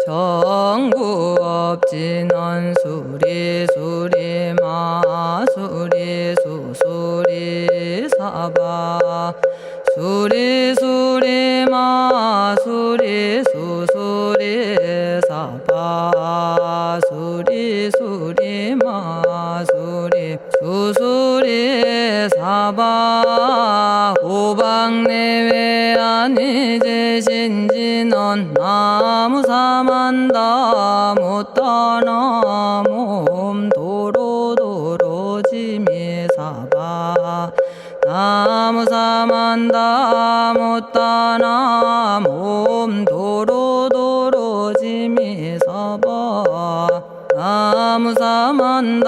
정구업진원 수리 수리 마수리 수수리 사바 수리 수리 마수리 수수리 사바 수리 수리 마수리 수수리 사바 오방내외 아니제신진원 나무사만다 못다나 몸 도로도로지미사바 나무사만다 못다나 몸 도로도로지미사바 나무사만다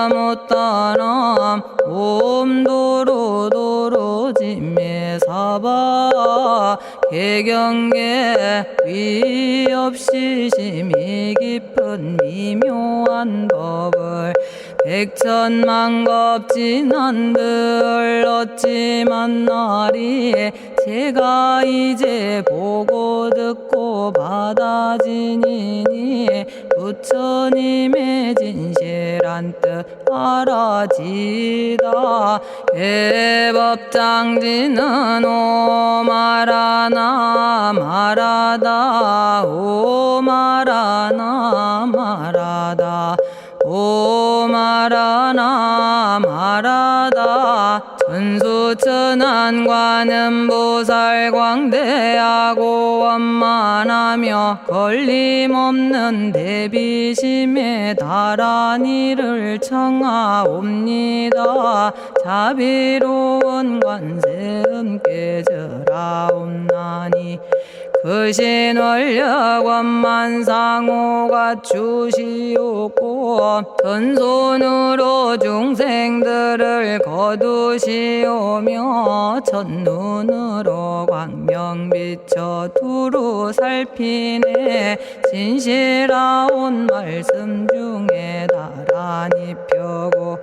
못다나 몸 도로도로지미사바 개경계 위없이 심히 깊은 미묘한 법을 백천만겁진한들 어찌 만나리 제가 이제 보고 듣고 받아지니니 부처님의 진실한 뜻 알아지다 대법장지는 오마라나 마라다 오마라나 마라다 오마라나 마라다 천수천안관음보살 광대하고 원만하며 걸림없는 대비심에 달한 이를 청하옵니다. 자비로운 관세음께 절하옵나니 그신 원력 원만상호가 주시옵고 전손으로 중생들을 거두시오며 첫눈으로 광명 비쳐 두루 살피네 진실하온 말씀 중에 나란히 펴고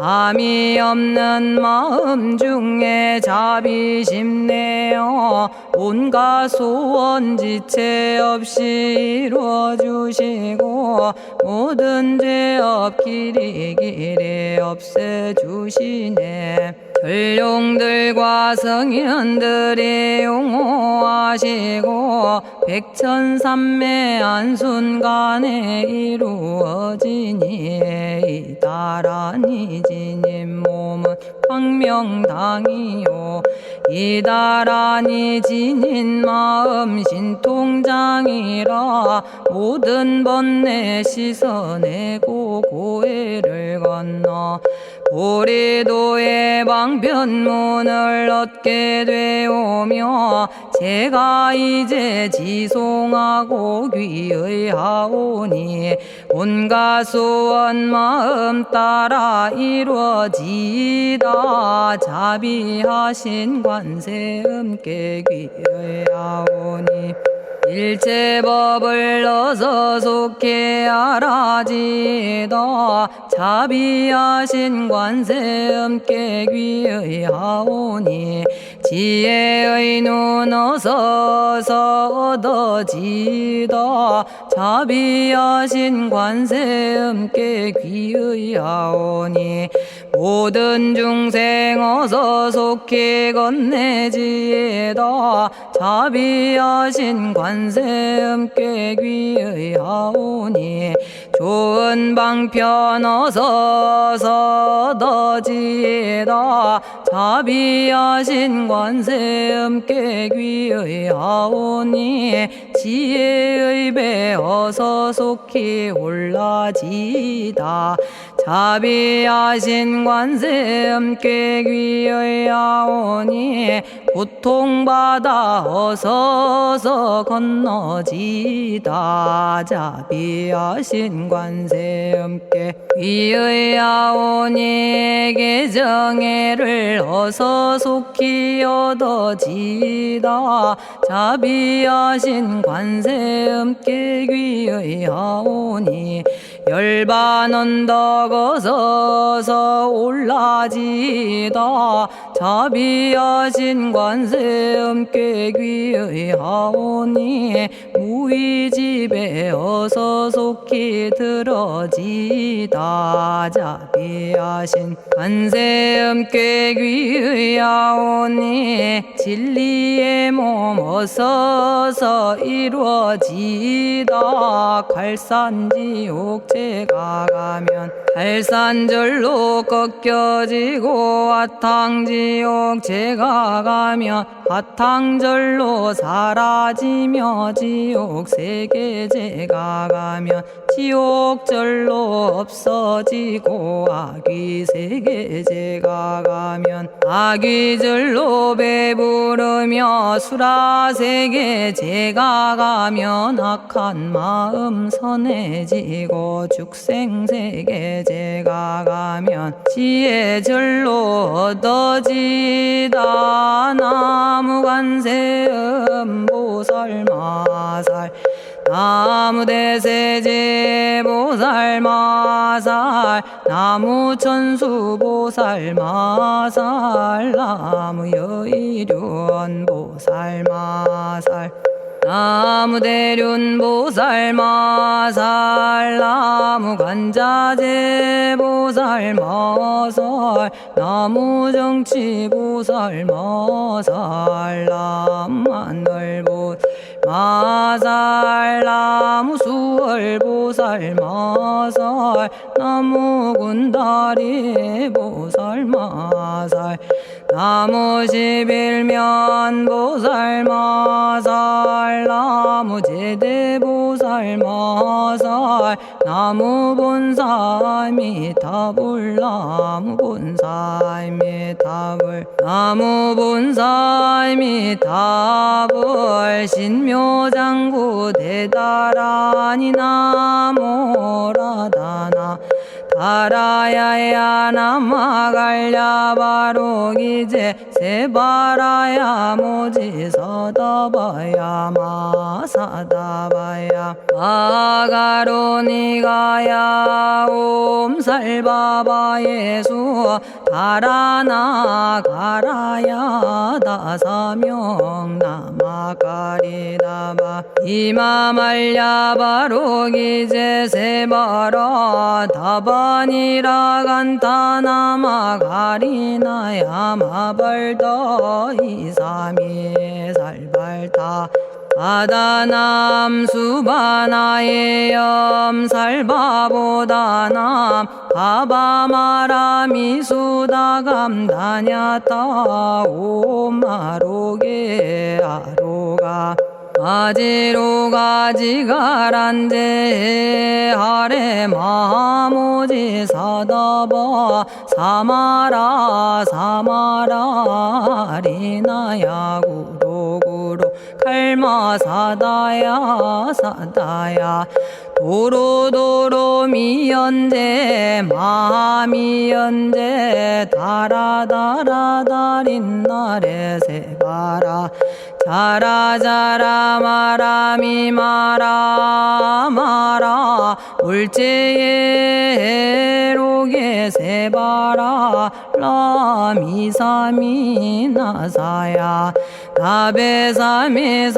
암이 없는 마음 중에 자비심 내어 온갖 소원 지체 없이 이루어주시고 모든 죄업 길이 없애주시네. 전룡들과 성현들이 용호하시고 백천삼매 한순간에 이루어지니 이다라니 지님 몸은 광명당이요 이다라니 지닌 마음 신통장이라 모든 번뇌 씻어내고 고해를 건너 보리도의 방편문을 얻게 되오며 제가 이제 지송하고 귀의하오니 온갖 소원 마음 따라 이루어지다 자비하신 관세음께 귀의하오니 일체법을 어서 속히 알아지다 자비하신 관세음께 귀의하오니 지혜의 눈 어서 얻어지다 자비하신 관세음께 귀의하오니 모든 중생 어서 속히 건네지다 자비하신 관세음께 귀의하오니 좋은 방편 어서 얻어지다 자비하신 관세음께 귀의하오니 지혜의 배 어서 속히 올라지다 자비하신 관세음께 귀의하오니 고통받아 어서 건너지다 자비하신 관세음께 귀의하오니 개정애를 어서 속히 얻어지다 자비하신 관세음께 귀의하오니 열반 언덕 어서서 올라지다 자비하신 관세 음께 귀의하오니 무의집에 어서 속히 들어지다 자비하신 관세 음께 귀의하오니 진리의 몸 어서서 이루어지다 갈산지옥 제가 가면 갈산절로 꺾여지고 화탕지옥 제가 가면 화탕절로 사라지며 지옥 세계 제가 가면 지옥절로 없어지고 아귀 세계 제가 가면 아귀절로 배부르며 수라 세계 제가 가면 악한 마음 선해지고 죽생 세계 제가 가면 지혜절로 얻어지다 나무관세음 보살마살 나무대세제 보살마살 나무천수 보살마살 나무여의륜 보살마살 나무대륜 보살마살 나무관자재 보살마살 나무정치 보살마살 나무하늘 보살마살 나무수월 보살마살 나무군다리 보살마살 나무십일면 보살마살 나무제대 보살마살 나무본사미타불 나무본사미타불 나무본사미타불 신묘장구 대다라니 나모라다나 다라야야 나마갈야 바로기제 세바라야 모지서다바야 마사다바야 마가로니가야 옴살바바 예수 다라나 가라야 다사명 나마가리다바 이마말야 바로기제 세바라 다바니라 간타나마 가리나야 마발더 이사미 살발타 바다남 수바나의 염살바보다남 바바마라미 수다감다냐타 오마로게 아로가 아지로가 지가란데 하레 마모지 사다바 사마라 사마라 리나야 구로구로 칼마 사다야 사다야 도로도로 미연제 마미연제 다라다라다린나레 세바라 자라자라 마라미 마라 마라 울제에 로게 세바라 라미사미 나사야 나베사미사미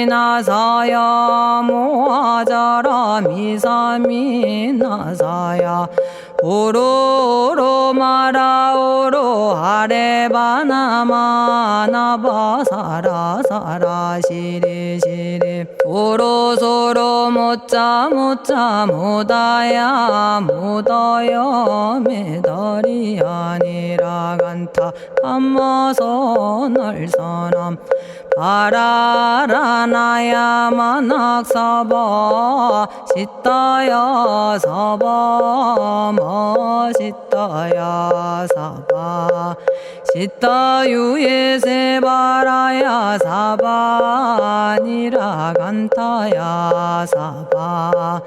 나사야 모아자라 미사미 나사야 오로로 마라오로 아레바나마 나바사라 사라 시리 시리 오로소로 모짜 모짜 모다야 모다야 메다리 아니라 간타 담마서 날사람 바라라나야 만학사바 시타야 사바 마시타야 사바 시타유예 세바라야 사바니라 간타야 사바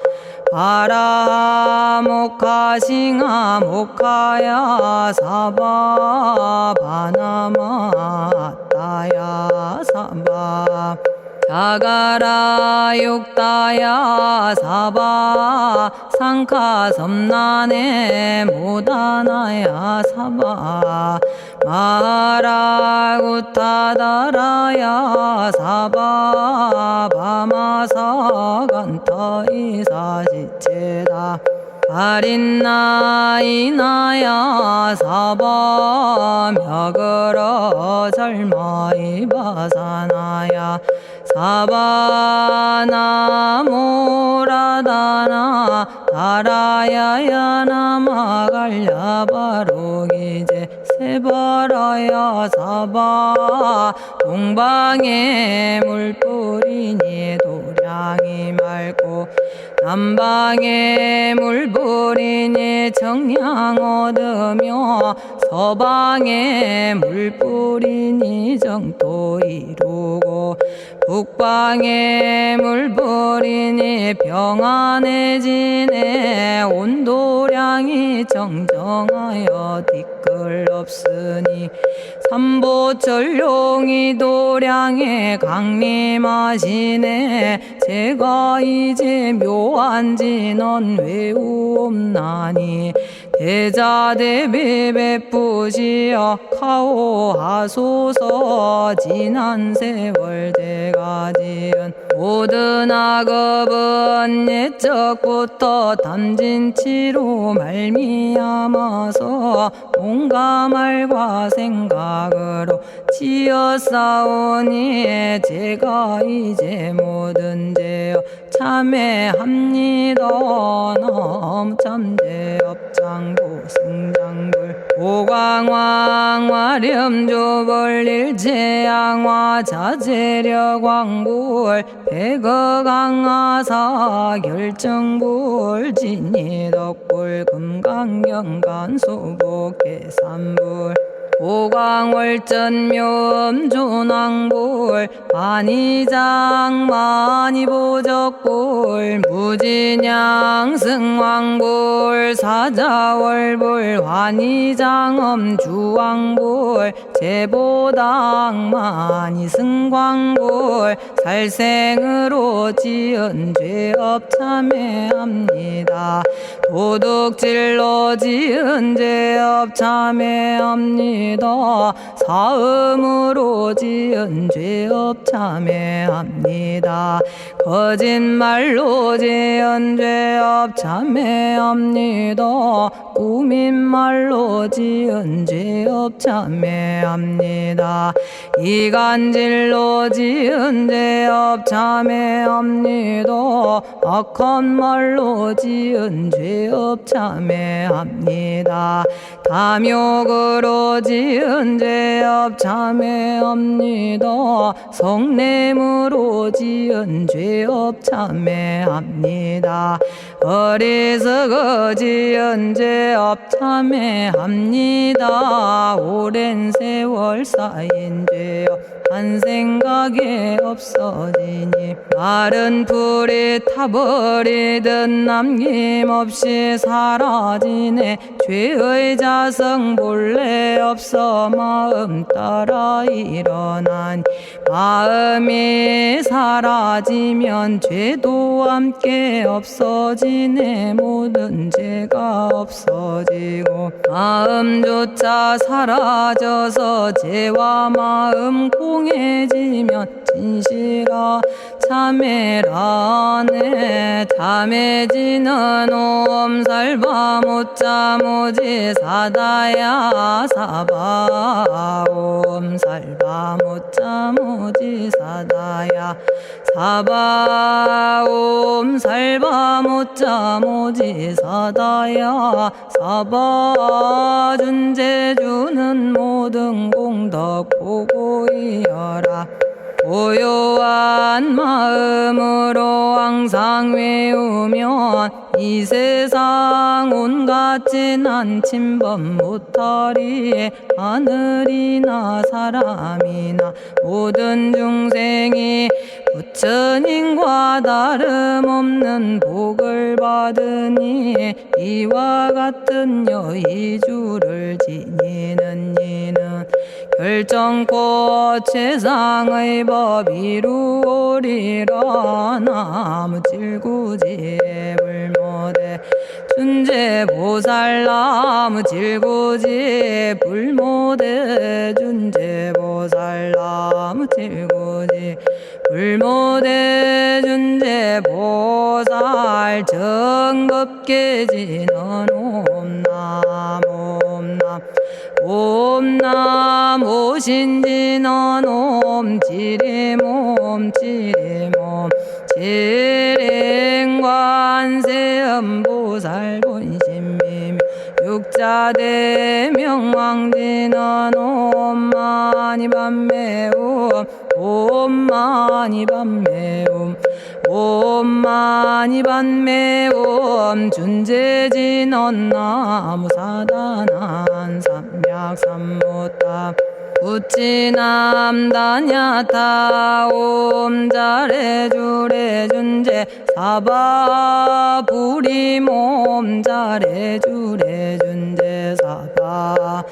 바라 모카싱아 모카야 사바 바나마 따야 사바 자가라 육다야 사바 상카 섬난에 모다나야 사바 마라구타다라야 사바 바마사간타 이사시체다 아린나이나야 사바 며그러 절마이바사나야 사바나모라다나 다라야야 나마갈야바로기제 세바라야 사바 동방에 물뿌리니 도량이 맑고 남방에 물뿌리니 정량 얻으며 서방에 물뿌리니 정토 이루고 북방에 물뿌리니 평안해지네 온도량이 정정하여 뒤끌 없으니 삼보철룡이 도량에 강림하시네 제가 이제 묘한 진언 외우옵나니 대자대비 베푸시어 카오하소서 지난 세월 제가 지은 모든 악업은 옛적부터 탐진치로 말미암아서 온갖 말과 생각으로 지었사오니 제가 이제 모든 죄여 참회합니다. 남참제업장도 승장불 오광왕 화렴조벌 일제양화 자재력왕불 백어강하사 결정불 진이덕불 금강경간 소복계산불 오광월전묘음존왕불 반의장 만이보적불 무진양승왕불 사자월불 환의장엄 주왕불 제보당 만이승광불 살생으로 지은 죄업 참회합니다. 도둑질로 지은 죄업 참회합니다. 사음으로 지은 죄업 참회합니다. 거짓말로 지은 죄업 참회합니다. 꾸민말로 지은 죄업 참회합니다. 이간질로 지은 죄업 참회합니다. 악한 말로 지은 죄업 참회합니다. 탐욕으로 지은 죄업 참회합니다. 성냄으로 지은 죄업 참회합니다. 어리석어 지은 죄업 참회합니다. 오랜 세월 쌓인 죄업 한 생각에 없어지니 마른 풀이 타버리듯 남김없이 사라지네. 죄의 자성 본래 없어 마음 따라 일어나니 마음이 사라지면 죄도 함께 없어지네. 모든 죄가 없어지고 마음조차 사라져서 죄와 마음 공해지면 진실아 참회라네. 참해지는 옴살바 못자모지 사다야 사바 옴살바 못자모지 사다야 사바 옴살바 못자모지 사다야 사바 준제주는 모든 공덕 보고이여라. 고요한 마음으로 항상 외우면 이 세상 온갖 진한 침범 못하리. 하늘이나 사람이나 모든 중생이 부처님과 다름없는 복을 받으니 이와 같은 여의주를 지니는 이는 결정코 최상의 법 이루오리라. 나무 질구지 불모대 준재보살. 나무 질구지 불모대 준재보살. 나무 질구지 불모대 준재보살. 정겁계지는 옴남 옴남 옴남 오신지는 옴 지리몸 지리몸 지랭관세음보살 본심미묘 육자대명왕지는 옴마니밤매옴 옴마니밤매옴 옴마니밤매옴 준재진언 나무사다난 삼약삼무타 우치남다냐타 옴자레주레 준재 사바부리몸 자레주레 준재 사바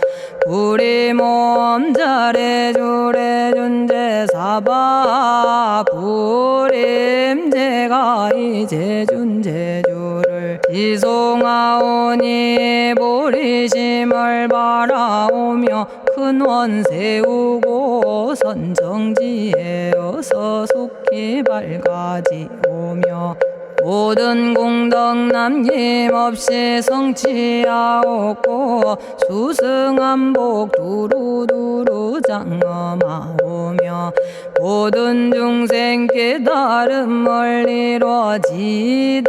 부리몸 자레주레 준재 사바 부림. 제가 이제 준재주를 지송하오니 보리심을 바라오며 큰원 세우고 선정지에 어서 속히 밝아지오며 모든 공덕 남김없이 성취하옵고 수승한복 두루두루 장엄하오며 모든 중생 깨달음을 이루어지다.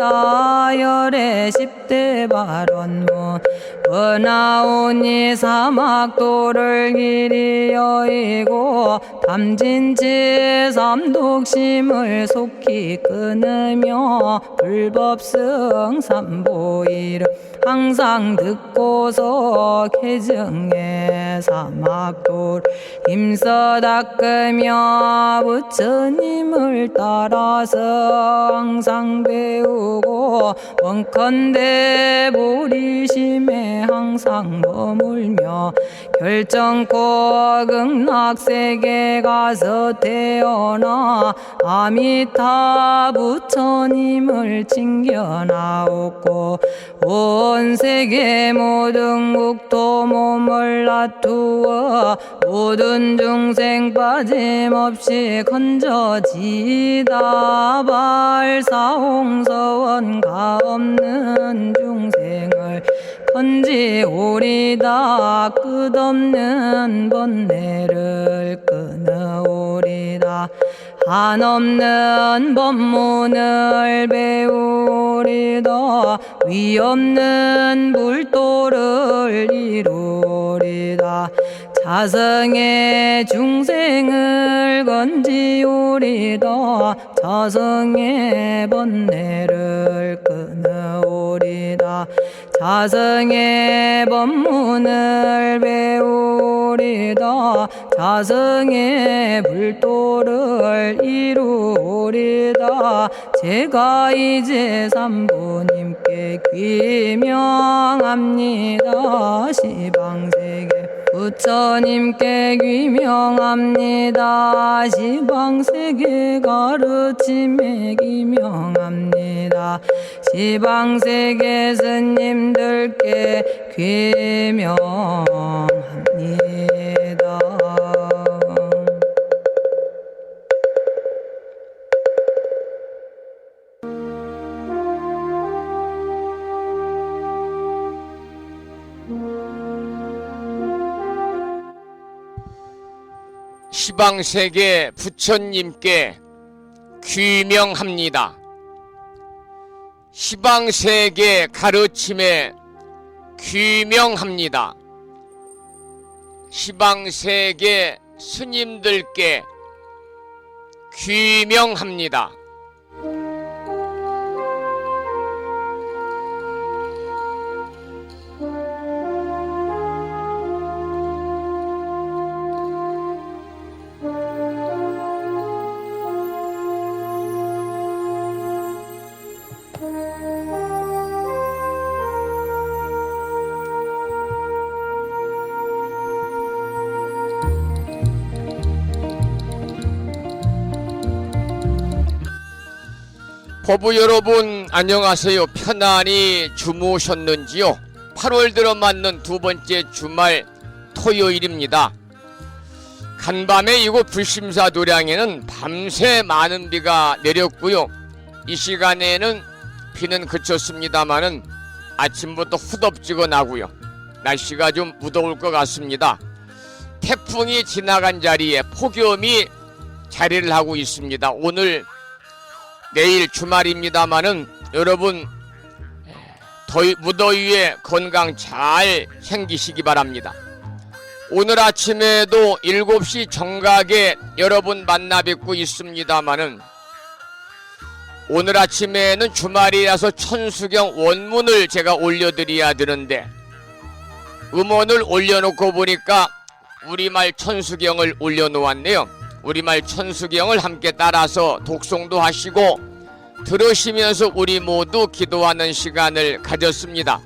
열의 10대 발언문 번하오니 사막도를 길이 여의고 탐진치 삼독심을 속히 끊으며 불법승 삼보이를 항상 듣고서 개정해 사막도를 힘써 닦으며 부처님을 따라서 항상 배우고 원컨대 보리심에 항상 머물며 결정코 극락세계 가서 태어나 아미타 부처님을 칭견하옵고 온 세계 모든 국토 몸을 놔두어 모든 중생 빠짐없이 건져지다. 발사홍서원 가없는 중생을 건지오리다. 끝없는 번뇌를 끊어오리다. 한없는 법문을 배우리다. 위없는 불도를 이루리다. 자성의 중생을 건지오리다. 자성의 번뇌를 끊어오리다. 자성의 법문을 배우리다. 자성의 불도를 이루리다. 제가 이제 삼부님께 귀명합니다. 시방세계 부처님께 귀명합니다. 시방세계 가르침에 귀명합니다. 시방세계 스님들께 귀명합니다. 시방세계 부처님께 귀명합니다. 시방세계 가르침에 귀명합니다. 시방세계 스님들께 귀명합니다. 법부 여러분 안녕하세요. 편안히 주무셨는지요? 8월 들어 맞는 두 번째 주말 토요일입니다. 간밤에 이곳 불심사 도량에는 밤새 많은 비가 내렸고요. 이 시간에는 비는 그쳤습니다마는 아침부터 후덥지근하고요. 날씨가 좀 무더울 것 같습니다. 태풍이 지나간 자리에 폭염이 자리를 하고 있습니다. 오늘 내일 주말입니다마는 여러분 무더위에 건강 잘 챙기시기 바랍니다. 오늘 아침에도 7시 정각에 여러분 만나 뵙고 있습니다마는 오늘 아침에는 주말이라서 천수경 원문을 제가 올려드려야 되는데 음원을 올려놓고 보니까 우리말 천수경을 올려놓았네요. 우리말 천수경을 함께 따라서 독송도 하시고 들으시면서 우리 모두 기도하는 시간을 가졌습니다.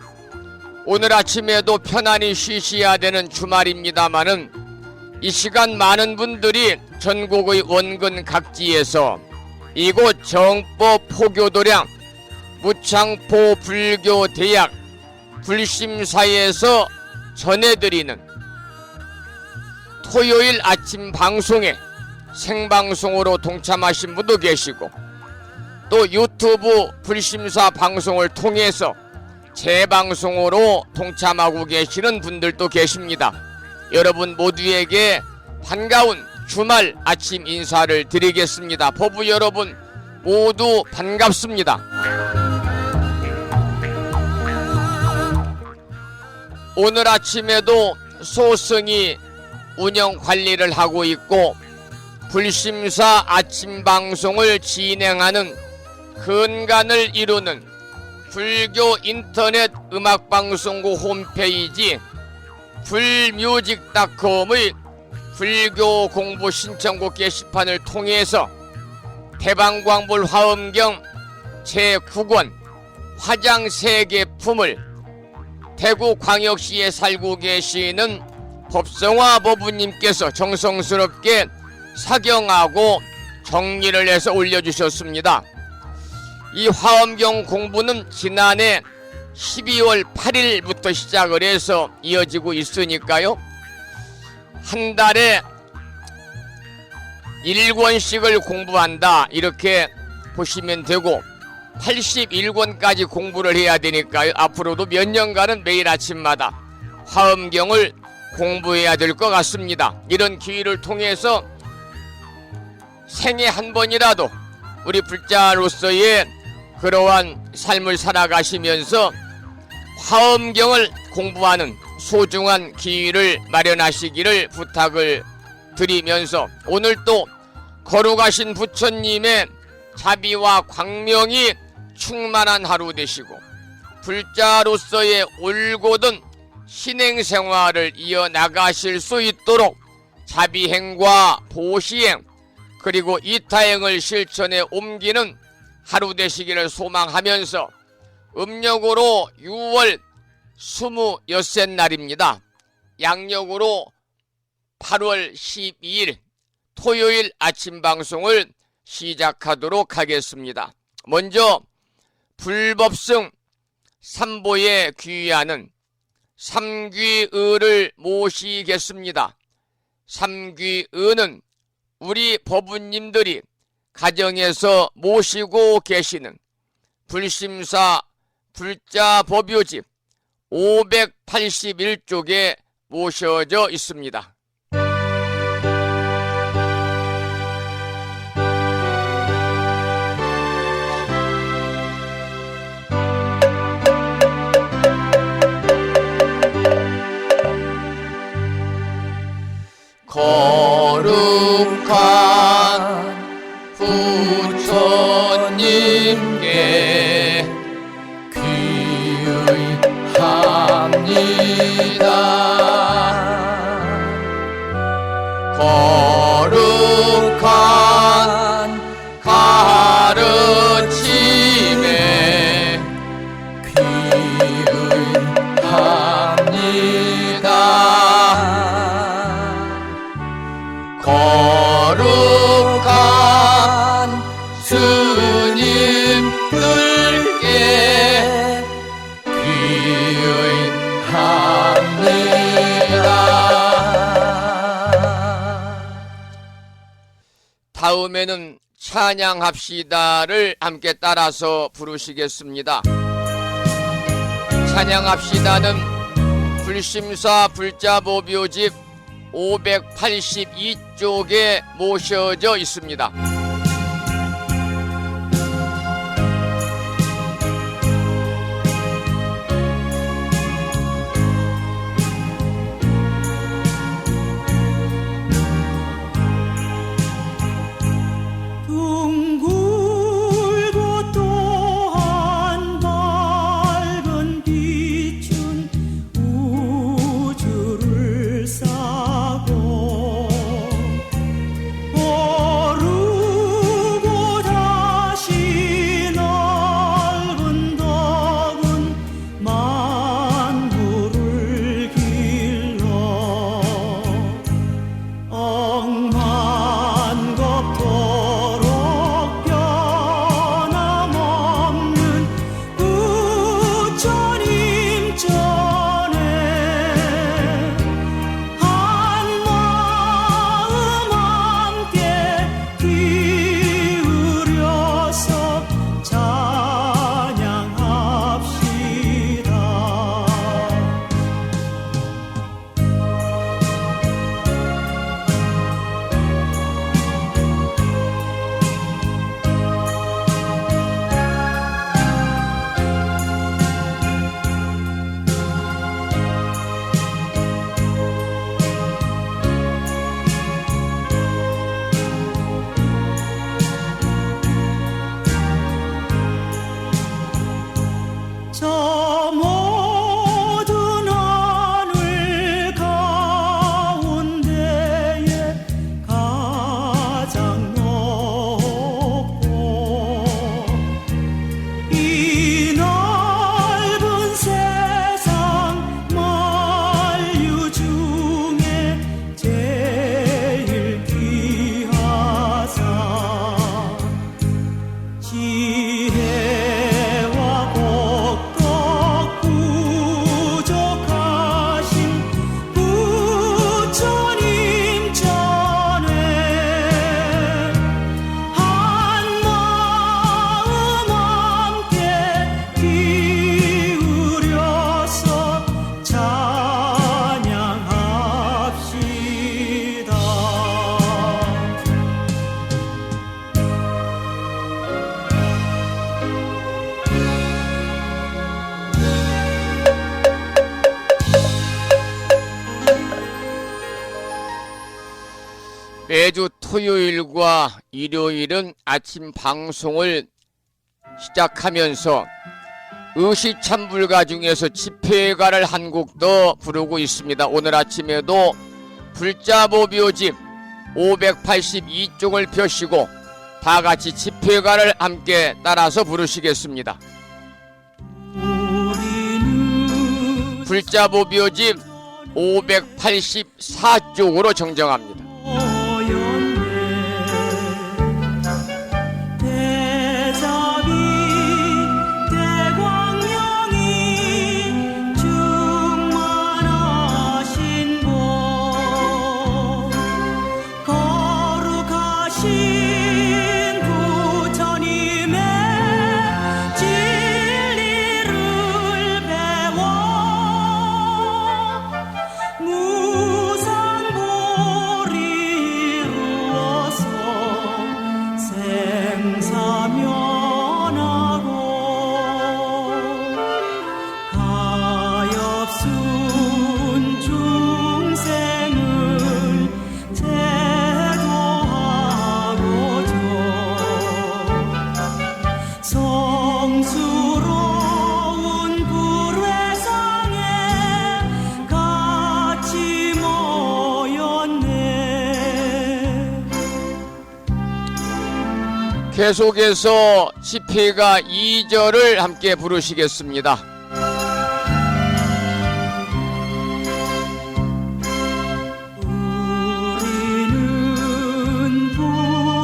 오늘 아침에도 편안히 쉬셔야 되는 주말입니다마는 이 시간 많은 분들이 전국의 원근 각지에서 이곳 정법 포교도량 무창포 불교대학 불심사에서 전해드리는 토요일 아침 방송에 생방송으로 동참하신 분도 계시고 또 유튜브 불심사 방송을 통해서 재방송으로 동참하고 계시는 분들도 계십니다. 여러분 모두에게 반가운 주말 아침 인사를 드리겠습니다. 법부 여러분 모두 반갑습니다. 오늘 아침에도 소승이 운영 관리를 하고 있고 불심사 아침 방송을 진행하는 근간을 이루는 불교 인터넷 음악방송국 홈페이지 불뮤직닷컴의 불교 공부 신청곡 게시판을 통해서 대방광불 화엄경 제9권 화장세계품을 대구광역시에 살고 계시는 법성화 법부님께서 정성스럽게 사경하고 정리를 해서 올려주셨습니다. 이 화엄경 공부는 지난해 12월 8일부터 시작을 해서 이어지고 있으니까요. 한 달에 1권씩을 공부한다 이렇게 보시면 되고 81권까지 공부를 해야 되니까요. 앞으로도 몇 년간은 매일 아침마다 화엄경을 공부해야 될 것 같습니다. 이런 기회를 통해서 생애 한 번이라도 우리 불자로서의 그러한 삶을 살아가시면서 화엄경을 공부하는 소중한 기회를 마련하시기를 부탁을 드리면서 오늘 또 거룩하신 부처님의 자비와 광명이 충만한 하루 되시고 불자로서의 올곧은 신행생활을 이어나가실 수 있도록 자비행과 보시행 그리고 이타행을 실천에 옮기는 하루 되시기를 소망하면서 음력으로 6월 26째 날입니다. 양력으로 8월 12일 토요일 아침 방송을 시작하도록 하겠습니다. 먼저 불법승 삼보에 귀의하는 삼귀의를 모시겠습니다. 삼귀의는 우리 법부님들이 가정에서 모시고 계시는 불심사 불자법요집 581쪽에 모셔져 있습니다. 거룩한 부처님께 귀의합니다. 거룩한 가르침에 귀의합니다. 거룩한 스님 다음에는 찬양합시다를 함께 따라서 부르시겠습니다. 찬양합시다는 불심사 불자보묘집 582쪽에 모셔져 있습니다. 매주 토요일과 일요일은 아침 방송을 시작하면서 의시찬불가 중에서 집회가를 한 곡도 부르고 있습니다. 오늘 아침에도 불자보묘집 582쪽을 펴시고 다같이 집회가를 함께 따라서 부르시겠습니다. 불자보묘집 584쪽으로 정정합니다. 계속해서 집회가 2절을 함께 부르시겠습니다. 우리는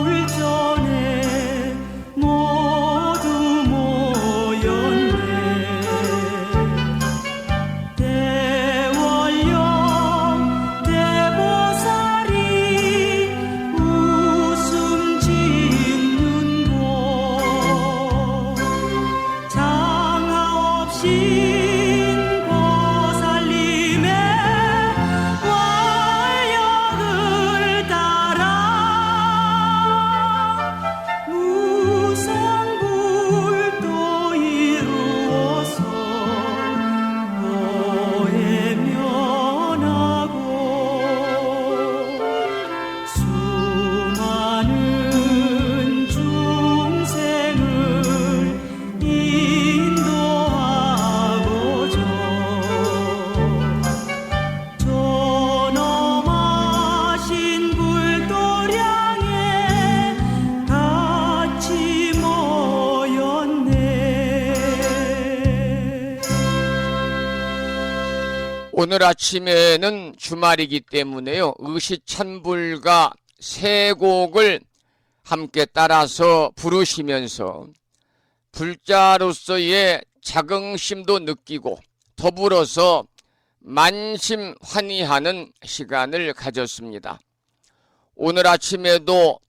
불전에 모두 모였네. 보살님의 활약을 따라 무상불도 이루어서 보혜면하고 수많은 중생을 인도하고자 존엄하신 불도량에 같이 모였네. 오늘 아침에는 주말이기 때문에요. 의시찬불과 세 곡을 함께 따라서 부르시면서 불자로서의 자긍심도 느끼고 더불어서 만심환희하는 시간을 가졌습니다. 오늘 아침에도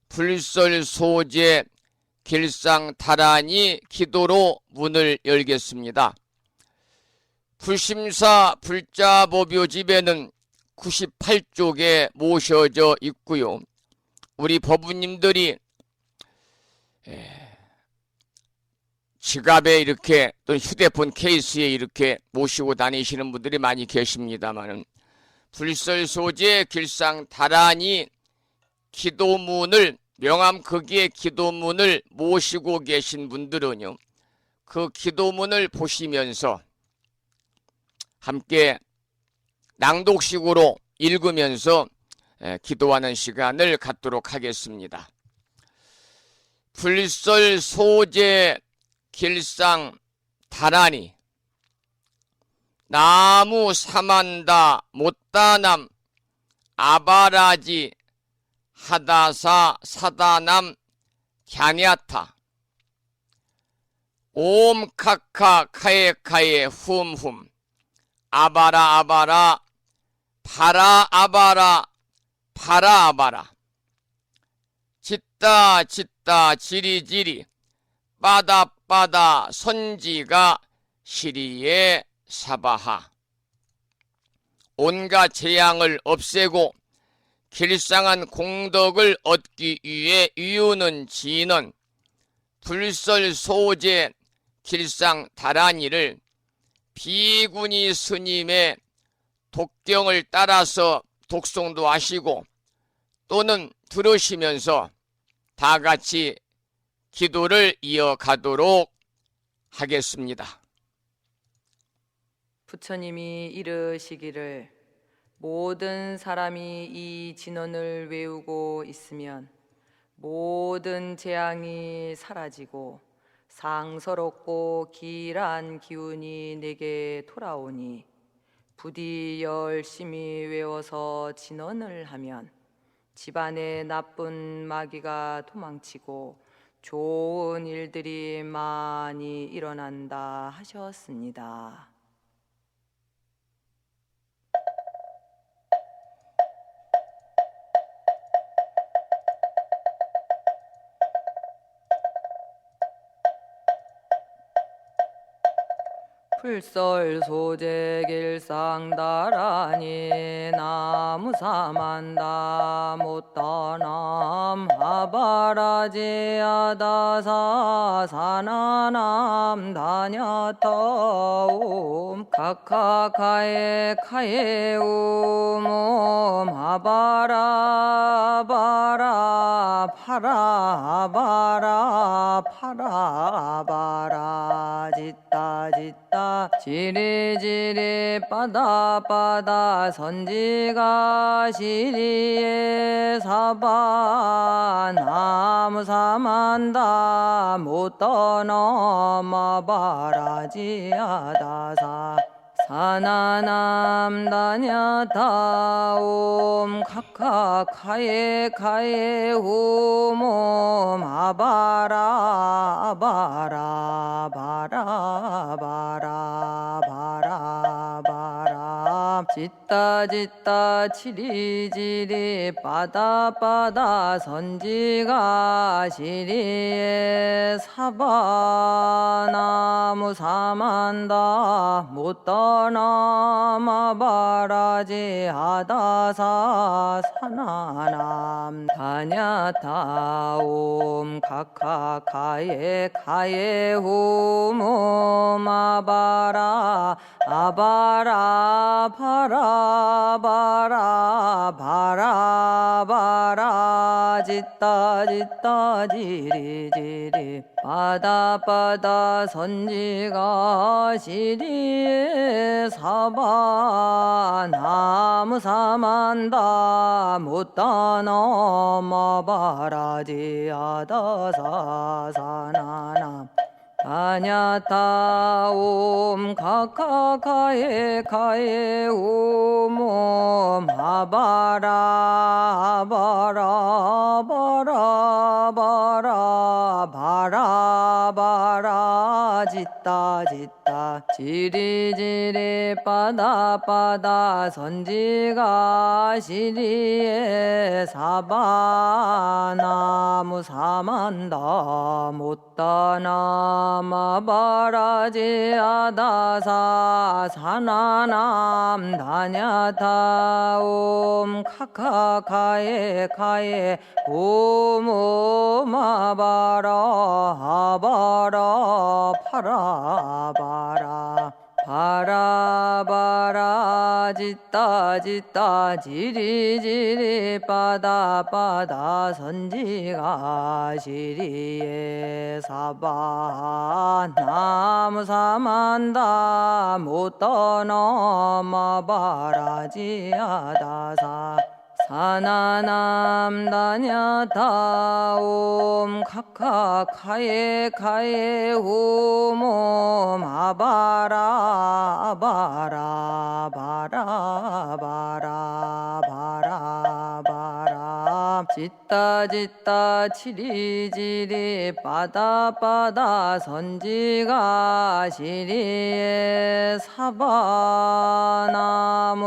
불설소재 길상다란이 기도로 문을 열겠습니다. 불심사 불자법요집에는 98쪽에 모셔져 있고요. 우리 법부님들이 지갑에 이렇게 또 휴대폰 케이스에 이렇게 모시고 다니시는 분들이 많이 계십니다만 불설소재 길상다란이 기도문을 명암 거기에 기도문을 모시고 계신 분들은요. 그 기도문을 보시면서 함께 낭독식으로 읽으면서 기도하는 시간을 갖도록 하겠습니다. 불설소재 길상다란이 나무 사만다 못다남 아바라지 하다사 사다남 갸냐타 옴카카 카에카에 훔훔 아바라 아바라 파라 아바라 파라 아바라 짓다 짓다 지리지리 빠다 빠다 선지가 시리에 사바하 온갖 재앙을 없애고 길상한 공덕을 얻기 위해 이유는 지는 불설소재 길상다란이를 비구니 스님의 독경을 따라서 독송도 하시고 또는 들으시면서 다 같이 기도를 이어가도록 하겠습니다. 부처님이 이르시기를 모든 사람이 이 진언을 외우고 있으면 모든 재앙이 사라지고 상서롭고 길한 기운이 내게 돌아오니 부디 열심히 외워서 진언을 하면 집안의 나쁜 마귀가 도망치고 좋은 일들이 많이 일어난다 하셨습니다. 불설소재 길상다란이 나무사만다 못다남 아바라지아다사 사나남 다냐타옴 카카카에 카에 우몸 아바라 바라 파라 바라 파라 바라 짓다 짓다 지리지리 빠다 빠다 선지가 시리에 사바 나무사만다 못떠넘어 바라지아다사 사나남 다냐다옴 카카카에 카에 후몸 아바라 아바라 바라 바라 바라 바라 짓다 짓다 지리지리 빠다빠다 선지가 시리에 사바나무 사만다 못 떠나마 바라지 하다사 사나남 다냐타옴 카카카에 카에 후무 마바라 아바라 바라바라 바라바라 짓다 짓다 지리지리 바다바다 선지가 시리에 사바 나무 사만다 못다 넘어 바라지 하다사 사나나 다냐타옴 카카카에 카에 오몸 아바라 바라 바라 바라 바라바라 짓다 짓다 지리지리 빠다빠다 선지가 시리에 사바나무 사만다 못다나 마바라지 아다사 사나남 다냐타옴 카카카에 카에 오모 마바라 아바라 파라바라 바라바라 짓다 짓다 지리지리 빠다빠다 선지가 시리에 사바 나무 사만다 못 떠넘어 바라지 하다사 사나남 다냐타옴 카카카에 카에 후모 아바라 아바라 바라 바라 바라 바라 짓다 짓다 지리지리 빠다빠다 선지가 시리에 사바나무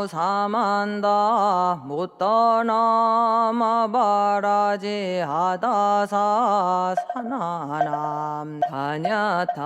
사만다 못 떠나마 바라지 하다사 사나남 다냐타옴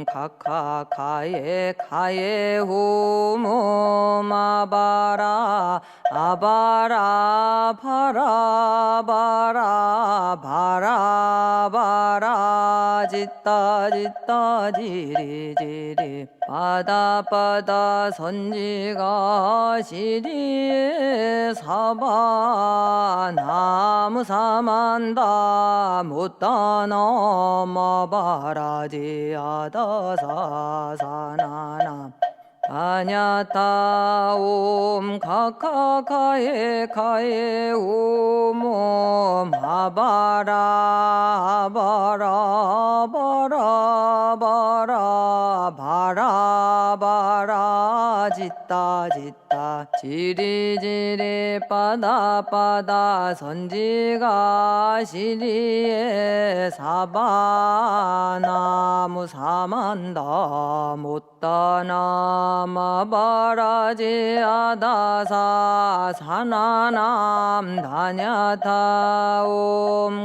카카카에 카에 후모 마바라 아바라 바라 바라 바라 바라 짓다 짓다 지리지리 바다바다 선지가 시리에 사바 나무 사만다 못다 넘어 바라지 하다사 사나나 다냐타옴 카카카에 카에 오몸 아바라 바라 바라 바라 바라바라 짓다 짓다 지리지리 빠다빠다 선지가 시리에 사바나무 사만다 못다나 마바라지 아다사 사나남 다냐타옴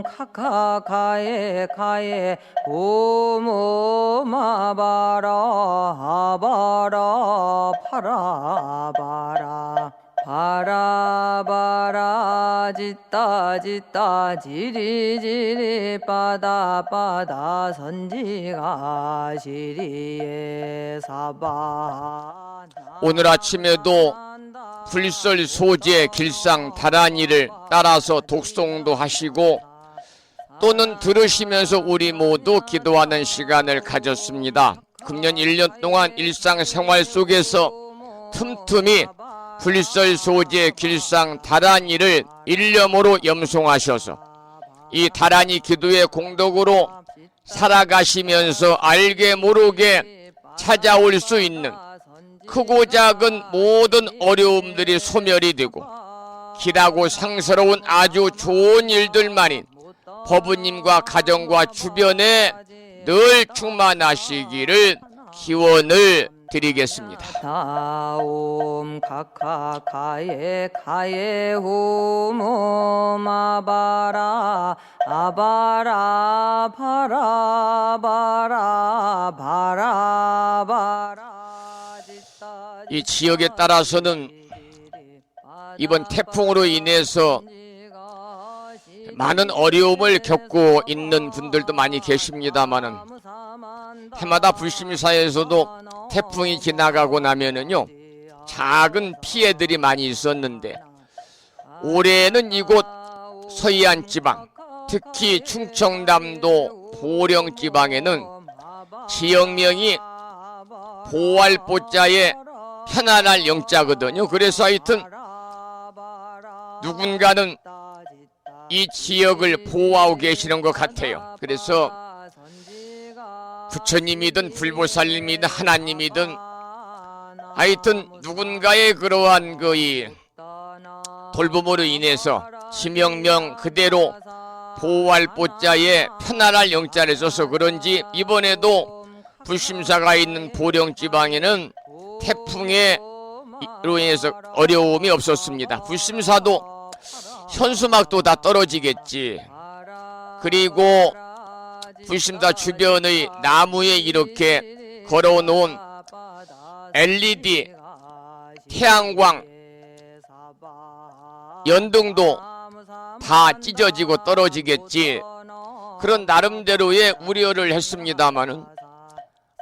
카카카에 카에 오모 마바라 아바라 파라바라 바라바라 짓다 짓다 지리지리 빠다빠다 선지가 시리에 사바 오늘 아침에도 불설 소재 길상 다란이를 따라서 독송도 하시고 또는 들으시면서 우리 모두 기도하는 시간을 가졌습니다. 금년 1년 동안 일상생활 속에서 틈틈이 불설 소재 길상 다란이를 일념으로 염송하셔서 이 다란이 기도의 공덕으로 살아가시면서 알게 모르게 찾아올 수 있는 크고 작은 모든 어려움들이 소멸이 되고 길하고 상스러운 아주 좋은 일들만이 법부님과 가정과 주변에 늘 충만하시기를 기원을 드리겠습니다. 다옴 카카카예 카예 홈 아바라 아바라 바라 바라 바라 바라 이 지역에 따라서는 이번 태풍으로 인해서 많은 어려움을 겪고 있는 분들도 많이 계십니다마는 해마다 불심사에서도 태풍이 지나가고 나면은요 작은 피해들이 많이 있었는데 올해는 이곳 서해안 지방 특히 충청남도 보령 지방에는 지역명이 보할 보자에 편안할 영자거든요. 그래서 하여튼 누군가는 이 지역을 보호하고 계시는 것 같아요. 그래서 부처님이든 불보살님이든 하나님이든 하여튼 누군가의 그러한 이 돌봄으로 인해서 지명명 그대로 보호할 보자에 편안할 영자를 써서 그런지 이번에도 불심사가 있는 보령 지방에는 태풍으로 인해서 어려움이 없었습니다. 불심사도 현수막도 다 떨어지겠지. 그리고 불심사 주변의 나무에 이렇게 걸어놓은 LED 태양광 연등도 다 찢어지고 떨어지겠지. 그런 나름대로의 우려를 했습니다마는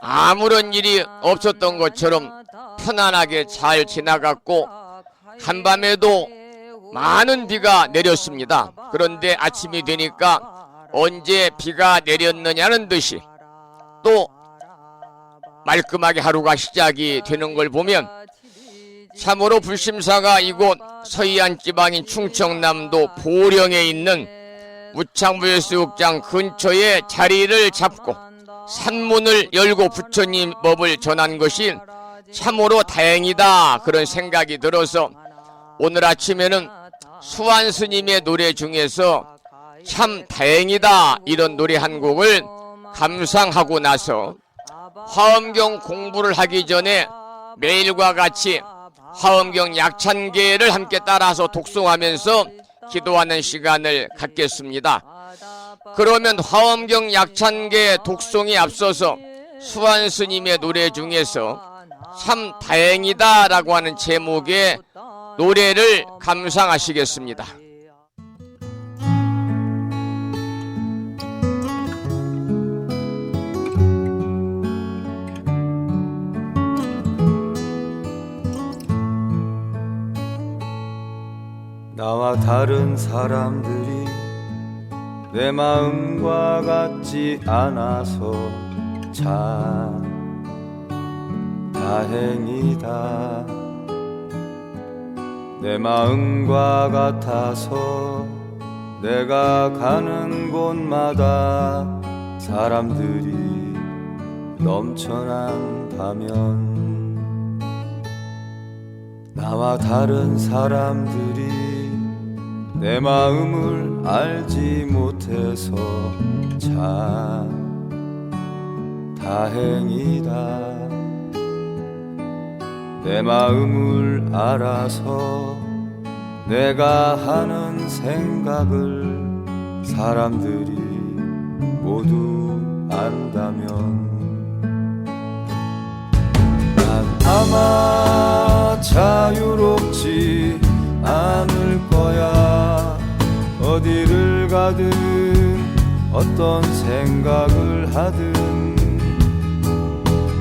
아무런 일이 없었던 것처럼 편안하게 잘 지나갔고 한밤에도 많은 비가 내렸습니다. 그런데 아침이 되니까 언제 비가 내렸느냐는 듯이 또 말끔하게 하루가 시작이 되는 걸 보면 참으로 불심사가 이곳 서해안 지방인 충청남도 보령에 있는 무창부예수욕장 근처에 자리를 잡고 산문을 열고 부처님 법을 전한 것이 참으로 다행이다 그런 생각이 들어서 오늘 아침에는 수완 스님의 노래 중에서 참 다행이다 이런 노래 한 곡을 감상하고 나서 화엄경 공부를 하기 전에 매일과 같이 화엄경 약찬계를 함께 따라서 독송하면서 기도하는 시간을 갖겠습니다. 그러면 화엄경 약찬계 독송에 앞서서 수완 스님의 노래 중에서 참 다행이다 라고 하는 제목의 노래를 감상하시겠습니다. 나와 다른 사람들이 내 마음과 같지 않아서 참 다행이다. 내 마음과 같아서 내가 가는 곳마다 사람들이 넘쳐난다면 나와 다른 사람들이 내 마음을 알지 못해서 참 다행이다. 내 마음을 알아서 내가 하는 생각을 사람들이 모두 안다면 난 아마 자유롭지 않을 거야. 어디를 가든 어떤 생각을 하든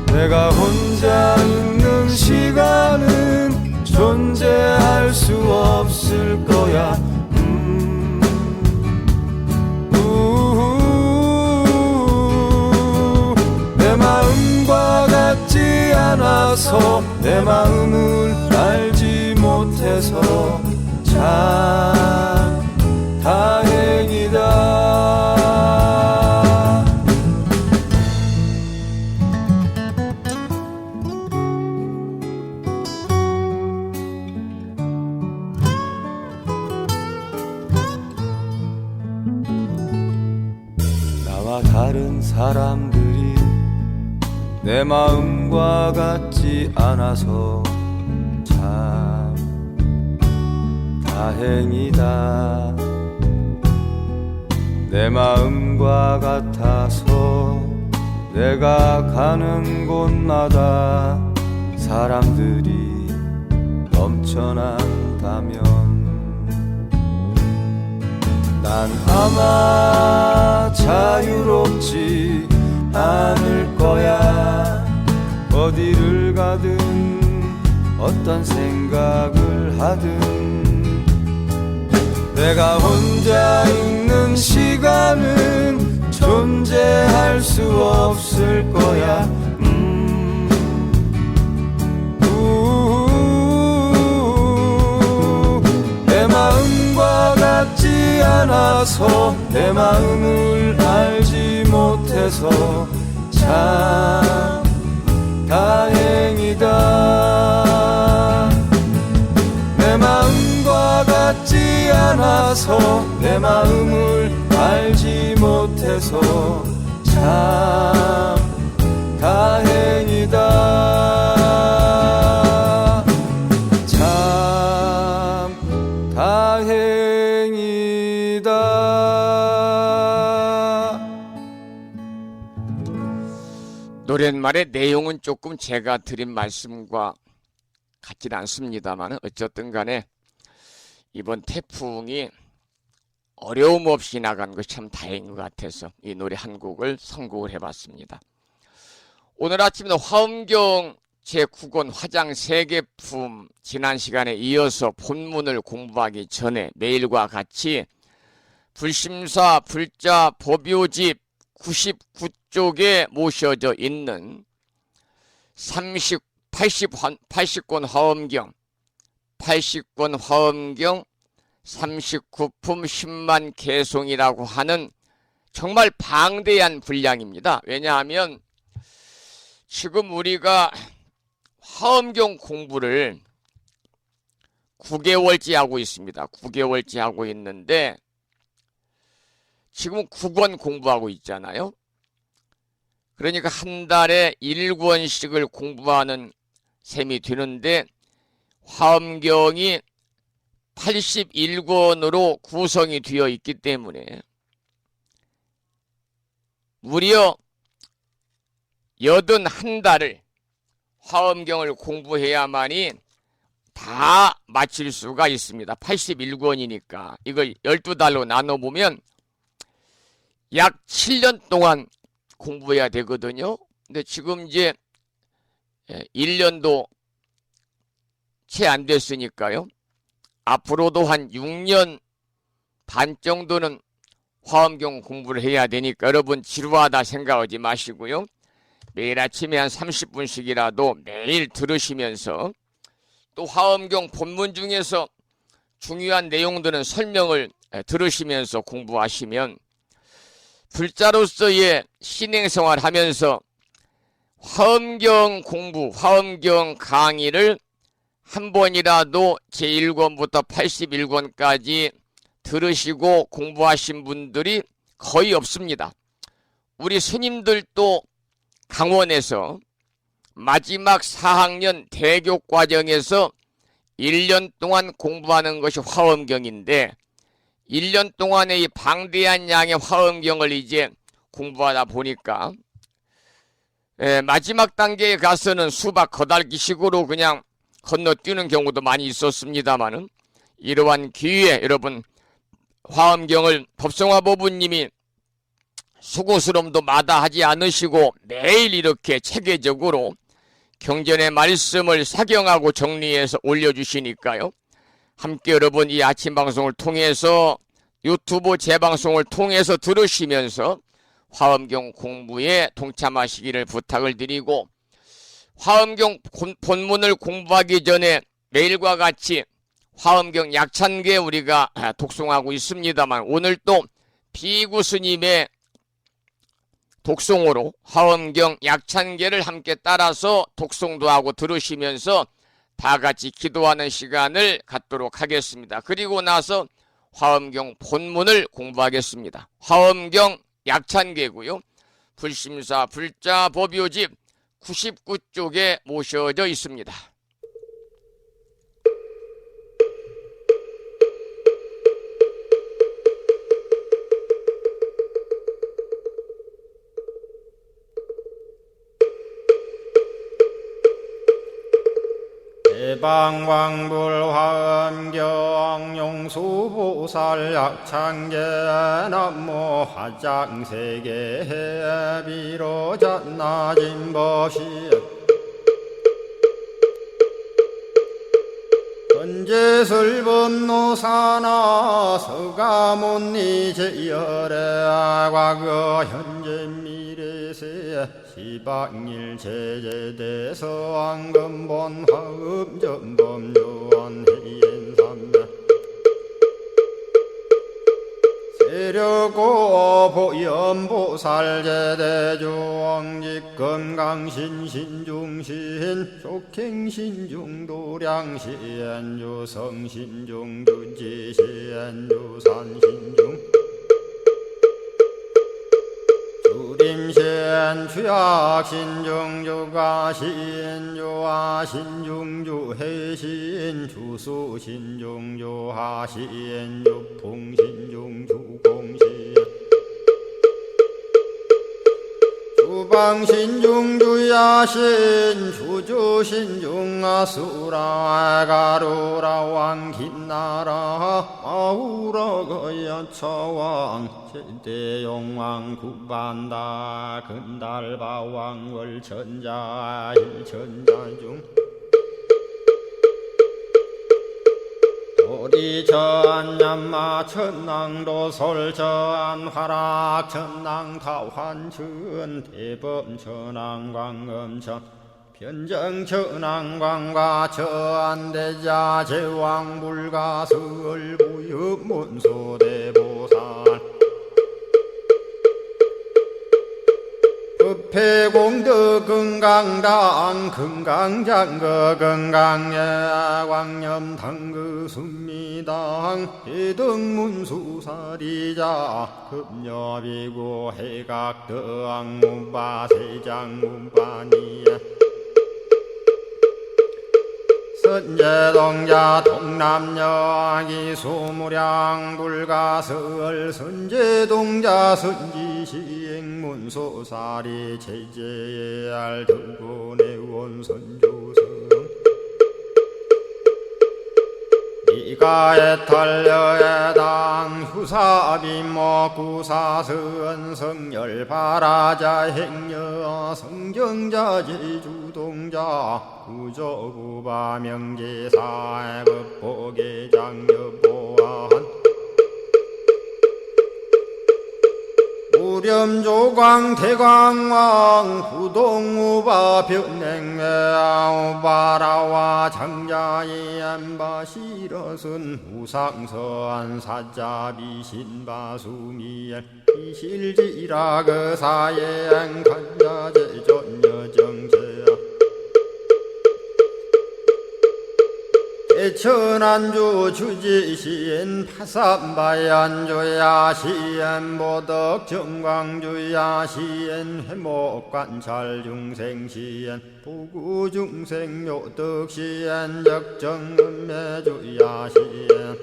내가 혼자 있는 시간은 존재할 수 없을 거야. 내 마음과 같지 않아서 내 마음을 알지 못해서 참 다행이다. 나와 다른 사람들이 내 내 마음과 같지 않아서 참 다행이다. 내 마음과 같아서 내가 가는 곳마다 사람들이 넘쳐난다면 난 아마 자유롭지 않을 거야. 어디를 가든 어떤 생각을 하든 내가 혼자 있는 시간은 존재할 수 없을 거야. 내 마음과 같지 않아서 내 마음을 알지 못해서 참 다행이다. 내 마음과 같지 않아서 내 마음을 알지 못해서 참 다행이다. 참 다행이다. 노랫말의 내용은 조금 제가 드린 말씀과 같지는 않습니다만 어쨌든 간에 이번 태풍이 어려움 없이 나간 것이 참 다행인 것 같아서 이 노래 한 곡을 선곡을 해봤습니다. 오늘 아침에 화엄경 제9권 화장 세계품 지난 시간에 이어서 본문을 공부하기 전에 매일과 같이 불심사 불자 법요집 99쪽에 모셔져 있는 80권 화엄경 80권 화엄경 39품 10만 개송이라고 하는 정말 방대한 분량입니다. 왜냐하면 지금 우리가 화엄경 공부를 9개월째 하고 있습니다. 9개월째 하고 있는데 지금 9권 공부하고 있잖아요. 그러니까 한 달에 1권씩을 공부하는 셈이 되는데 화엄경이 81권으로 구성이 되어 있기 때문에 무려 81달을 화엄경을 공부해야만이 다 마칠 수가 있습니다. 81권이니까 이걸 12달로 나눠보면 약 7년 동안 공부해야 되거든요. 근데 지금 이제 1년도 채 안 됐으니까요. 앞으로도 한 6년 반 정도는 화엄경 공부를 해야 되니까 여러분 지루하다 생각하지 마시고요. 매일 아침에 한 30분씩이라도 매일 들으시면서 또 화엄경 본문 중에서 중요한 내용들은 설명을 들으시면서 공부하시면 불자로서의 신행생활 하면서 화엄경 공부, 화엄경 강의를 한 번이라도 제1권부터 81권까지 들으시고 공부하신 분들이 거의 없습니다. 우리 스님들도 강원에서 마지막 4학년 대교 과정에서 1년 동안 공부하는 것이 화엄경인데 1년 동안의 이 방대한 양의 화엄경을 이제 공부하다 보니까 마지막 단계에 가서는 수박 거달기식으로 그냥 건너뛰는 경우도 많이 있었습니다만은 이러한 기회에 여러분 화엄경을 법성화 보부님이 수고스러움도 마다하지 않으시고 매일 이렇게 체계적으로 경전의 말씀을 사경하고 정리해서 올려주시니까요. 함께 여러분 이 아침 방송을 통해서 유튜브 재방송을 통해서 들으시면서 화엄경 공부에 동참하시기를 부탁을 드리고 화엄경 본문을 공부하기 전에 매일과 같이 화엄경 약찬계 우리가 독송하고 있습니다만 오늘 또 비구 스님의 독송으로 화엄경 약찬계를 함께 따라서 독송도 하고 들으시면서 다 같이 기도하는 시간을 갖도록 하겠습니다. 그리고 나서 화엄경 본문을 공부하겠습니다. 화엄경 약찬계고요. 불심사 불자 법요집 99쪽에 모셔져 있습니다. 대방왕불화엄경 용수보살 약창계 남모 화장세계 비로잣나진법시 헌재설법노사나 서가몬니 제열의 과거 현재 미래세 시방일 제제대서 왕금본 화음전범 요한해인삼매 세력고 보연보살 제대주왕직 건강신신중신 족행신중도량신 유성신중주지신 유산신중 주림신 주약신중주가신 주하신중주해신 주수신중주하신 유풍신중주공신 주방신중주야신 주주신중아수라 가루라 왕김나라 아우라거야차왕 제대용왕 구반다 근달바왕 월천자 일천자중 도리천냠마 천낭도 솔천 화락 천낭 타환천 대범 천왕 광음천 변정 천왕 광과 천대자 제왕 불가설 부엽 문소대보살 법회공덕 건강당 건강장거 건강예 광염당그 순미당 해등문수사리자 급녀비고 해각덕 문바세장 문바니야 선제동자 동남여기 수무량 불가설 선제동자 선지시행문소사리 제제알 등군의원 선주성 이가에탈려에당 후사비모 구사선 성열바라자 행여 성정자 제주동자 구조구바 명제사 법보계장여보안 우렴조광 대광왕 부동우바 변냉매우바라와 장자이 안바시러슨 우상서안 사자비 신바수미엘 이실지라 그 사예안 간자제전여정제야 대천안주 주지시인 파산바얀주야 시엔보덕 정광주야 시엔 회목관찰 중생시엔 부구중생 요덕시엔 적정음매주야 시엔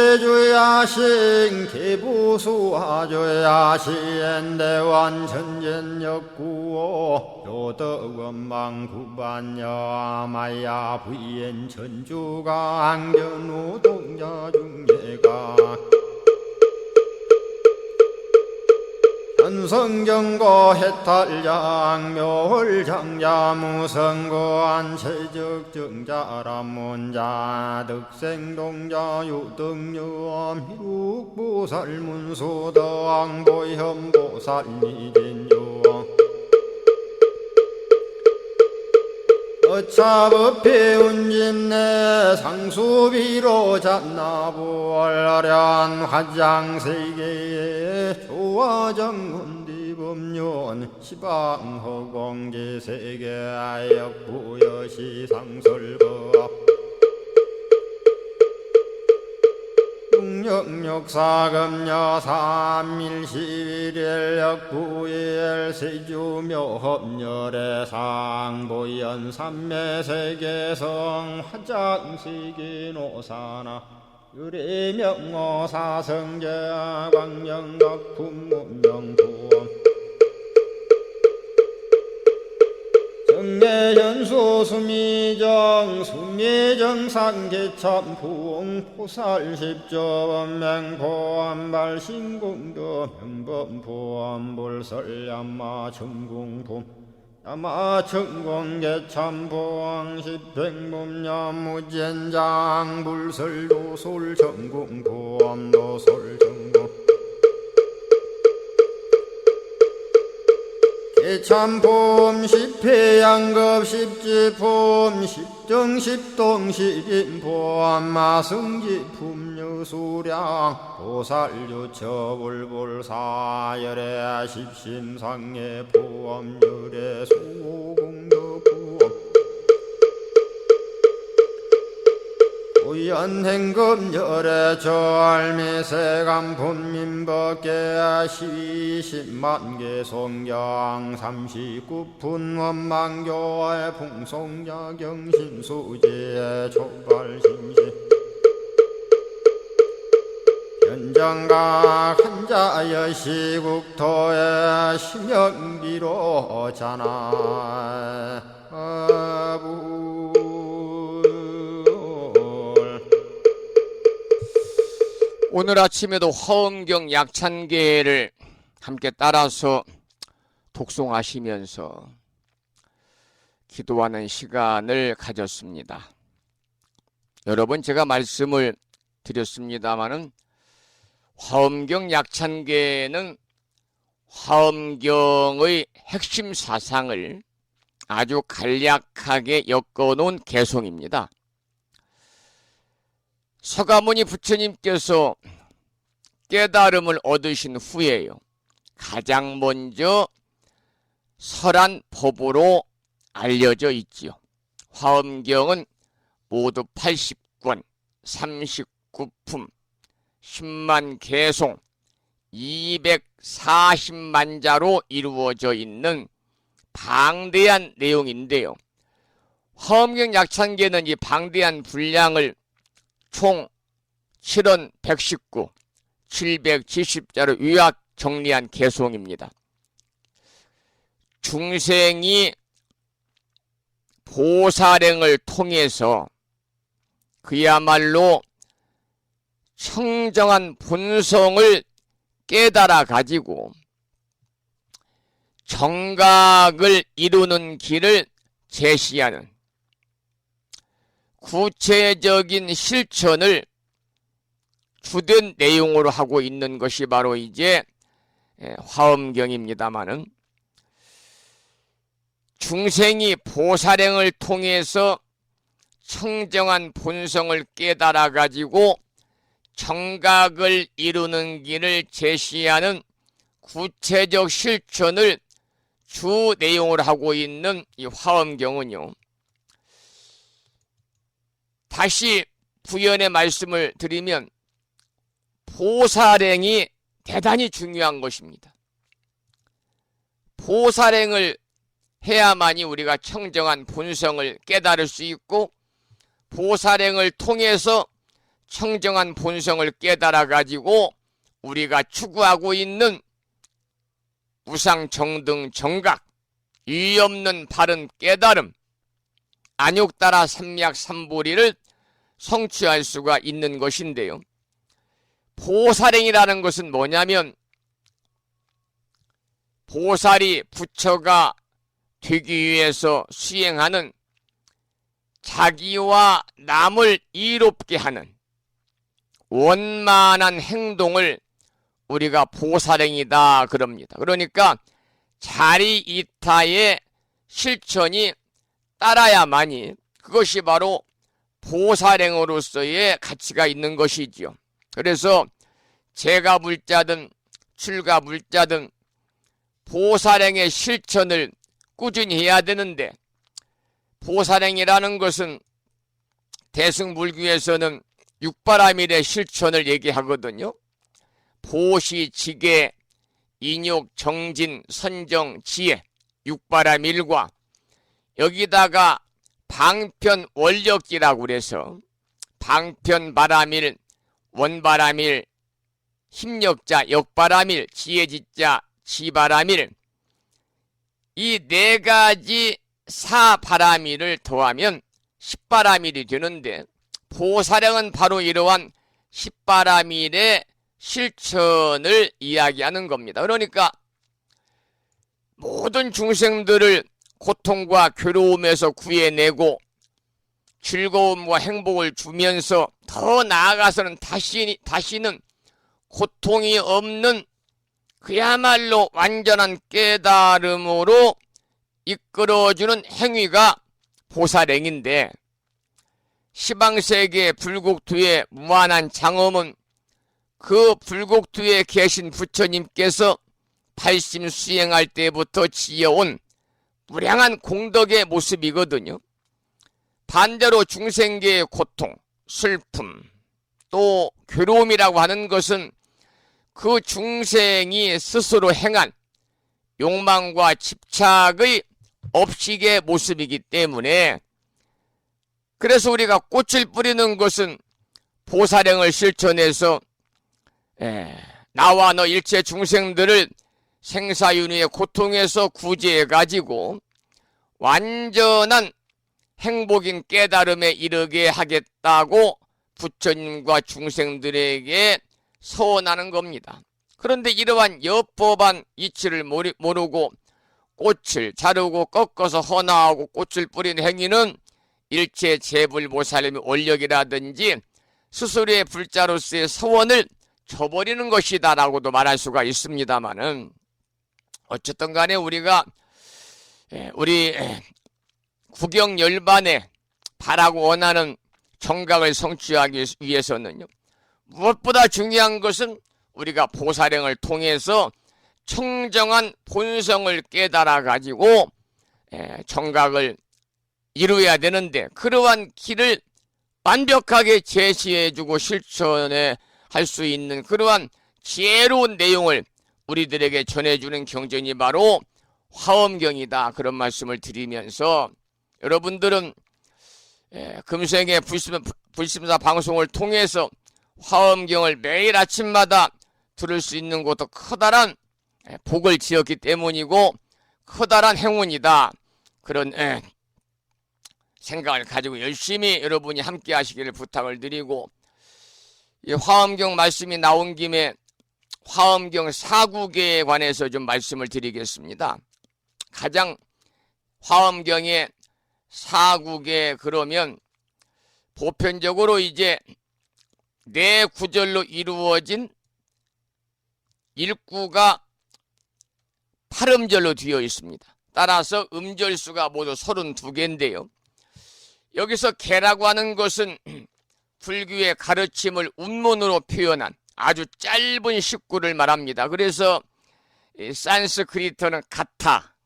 수호일체주야신 개부수화주야신 대완천전역구호 요덕원망구반여마야 부인 천주가 안견우 동자중예가 현성경고 해탈장 묘홀장자무성고안 체적정자람문자 득생동자 유등유엄 희룩보살문소덕보현보살미진유엄 어차법회 운집내 상수비로 잡나부얼련 화장세계에 조화정문디법륜 시방허공제세계 역부여시상설법 육육사금여 3일 11일 역부일 세주묘합열의 상보연 삼매세계성 화장시기노사나 유리명호 사성제 광명각품문명부엄 정례현수 수미정 수미정 상계참풍 포살십조원 맹포암발 신궁도 명범포암 볼설야마 청궁품 야마청공계참포항 십행문염 무젠장 불설도솔 청궁포암도솔청궁 참품 십회양급 십지품 십정십동 십인포함 마승지품 유수량 보살유처불불사열의 십심상의 포함유래 수공덕부엄 우연행급열의 절미세간품민법계 20만개 송경 39분 원망교의 풍송야경신수지의 촉발신시 현정각 한자여 시국토의 심영비로 자나 오늘 아침에도 화엄경 약찬계를 함께 따라서 독송하시면서 기도하는 시간을 가졌습니다. 여러분, 제가 말씀을 드렸습니다마는 화엄경 약찬계는 화엄경의 핵심 사상을 아주 간략하게 엮어놓은 개송입니다. 서가모니 부처님께서 깨달음을 얻으신 후에요, 가장 먼저 설한 법으로 알려져 있지요. 화엄경은 모두 80권, 39품, 10만 개송, 240만 자로 이루어져 있는 방대한 내용인데요. 화엄경 약찬계는 이 방대한 분량을 총 7원 119, 770자로 요약 정리한 개송입니다. 중생이 보살행을 통해서 그야말로 청정한 본성을 깨달아 가지고 정각을 이루는 길을 제시하는 구체적인 실천을 주된 내용으로 하고 있는 것이 바로 이제 화엄경입니다마는, 중생이 보살행을 통해서 청정한 본성을 깨달아 가지고 정각을 이루는 길을 제시하는 구체적 실천을 주 내용으로 하고 있는 이 화엄경은요, 다시 부연의 말씀을 드리면 보살행이 대단히 중요한 것입니다. 보살행을 해야만이 우리가 청정한 본성을 깨달을 수 있고, 보살행을 통해서 청정한 본성을 깨달아 가지고 우리가 추구하고 있는 우상정등 정각, 이 없는 바른 깨달음, 안욕따라 삼약삼보리를 성취할 수가 있는 것인데요. 보살행이라는 것은 뭐냐면, 보살이 부처가 되기 위해서 수행하는 자기와 남을 이롭게 하는 원만한 행동을 우리가 보살행이다 그럽니다. 그러니까 자리이타의 실천이 따라야만이 그것이 바로 보살행으로서의 가치가 있는 것이지요. 그래서 재가불자든 출가불자든 보살행의 실천을 꾸준히 해야 되는데, 보살행이라는 것은 대승불교에서는 육바라밀의 실천을 얘기하거든요. 보시, 지계, 인욕, 정진, 선정, 지혜, 육바라밀과 여기다가 방편 원력기라고 그래서 방편 바라밀, 원바라밀, 힘력자, 역바라밀, 지혜지자, 지바라밀, 이 네 가지 사바라밀을 더하면 십바라밀이 되는데, 보살행은 바로 이러한 십바라밀의 실천을 이야기하는 겁니다. 그러니까 모든 중생들을 고통과 괴로움에서 구해내고 즐거움과 행복을 주면서 더 나아가서는 다시는 고통이 없는 그야말로 완전한 깨달음으로 이끌어주는 행위가 보살행인데, 시방세계 불국토의 무한한 장엄은 그 불국토에 계신 부처님께서 발심 수행할 때부터 지어온 무량한 공덕의 모습이거든요. 반대로 중생계의 고통, 슬픔, 또 괴로움이라고 하는 것은 그 중생이 스스로 행한 욕망과 집착의 업식의 모습이기 때문에, 그래서 우리가 꽃을 뿌리는 것은 보살행을 실천해서 나와 너 일체 중생들을 생사윤회의 고통에서 구제해가지고 완전한 행복인 깨달음에 이르게 하겠다고 부처님과 중생들에게 서원하는 겁니다. 그런데 이러한 여법한 이치를 모르고 꽃을 자르고 꺾어서 헌화하고 꽃을 뿌린 행위는 일체 재불보살님의 원력이라든지 스스로의 불자로서의 서원을 저버리는 것이다 라고도 말할 수가 있습니다만은, 어쨌든 간에 우리가 우리 구경열반에 바라고 원하는 정각을 성취하기 위해서는요, 무엇보다 중요한 것은 우리가 보살행을 통해서 청정한 본성을 깨달아 가지고 정각을 이루어야 되는데, 그러한 길을 완벽하게 제시해주고 실천해 할 수 있는 그러한 지혜로운 내용을 우리들에게 전해주는 경전이 바로 화엄경이다, 그런 말씀을 드리면서, 여러분들은 금생의 불심사 방송을 통해서 화엄경을 매일 아침마다 들을 수 있는 것도 커다란 복을 지었기 때문이고 커다란 행운이다, 그런 생각을 가지고 열심히 여러분이 함께 하시기를 부탁을 드리고, 이 화엄경 말씀이 나온 김에 화엄경 사국에 관해서 좀 말씀을 드리겠습니다. 가장 화엄경의 사국에 그러면 보편적으로 이제 네 구절로 이루어진 일구가 8음절로 되어 있습니다. 따라서 음절수가 모두 32개인데요. 여기서 개라고 하는 것은 불교의 가르침을 운문으로 표현한 아주 짧은 식구를 말합니다. 그래서 산스크리트는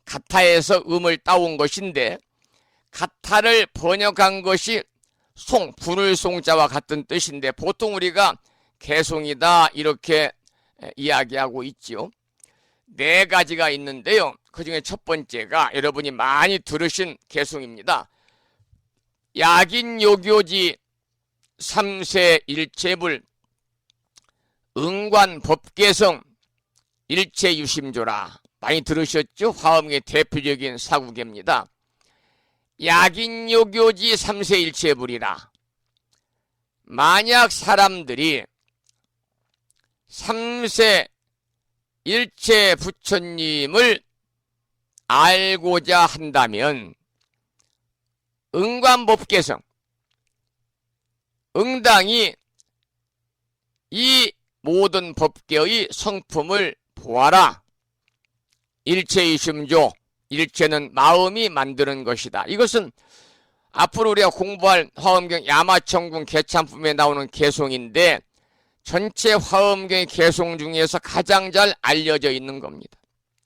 가타에서 음을 따온 것인데, 가타를 번역한 것이 송, 분을 송자와 같은 뜻인데, 보통 우리가 개송이다 이렇게 이야기하고 있지요. 네 가지가 있는데요. 그 중에 첫 번째가 여러분이 많이 들으신 개송입니다. 약인요교지 3세 일체불 응관법계성 일체유심조라, 많이 들으셨죠? 화엄의 대표적인 사국입니다. 약인요교지 3세 일체불이라, 만약 사람들이 3세 일체 부처님을 알고자 한다면 응관법계성, 응당이 이 모든 법계의 성품을 보아라. 일체이심조, 일체는 마음이 만드는 것이다. 이것은 앞으로 우리가 공부할 화엄경 야마천군 개참품에 나오는 개송인데, 전체 화엄경의 개송 중에서 가장 잘 알려져 있는 겁니다.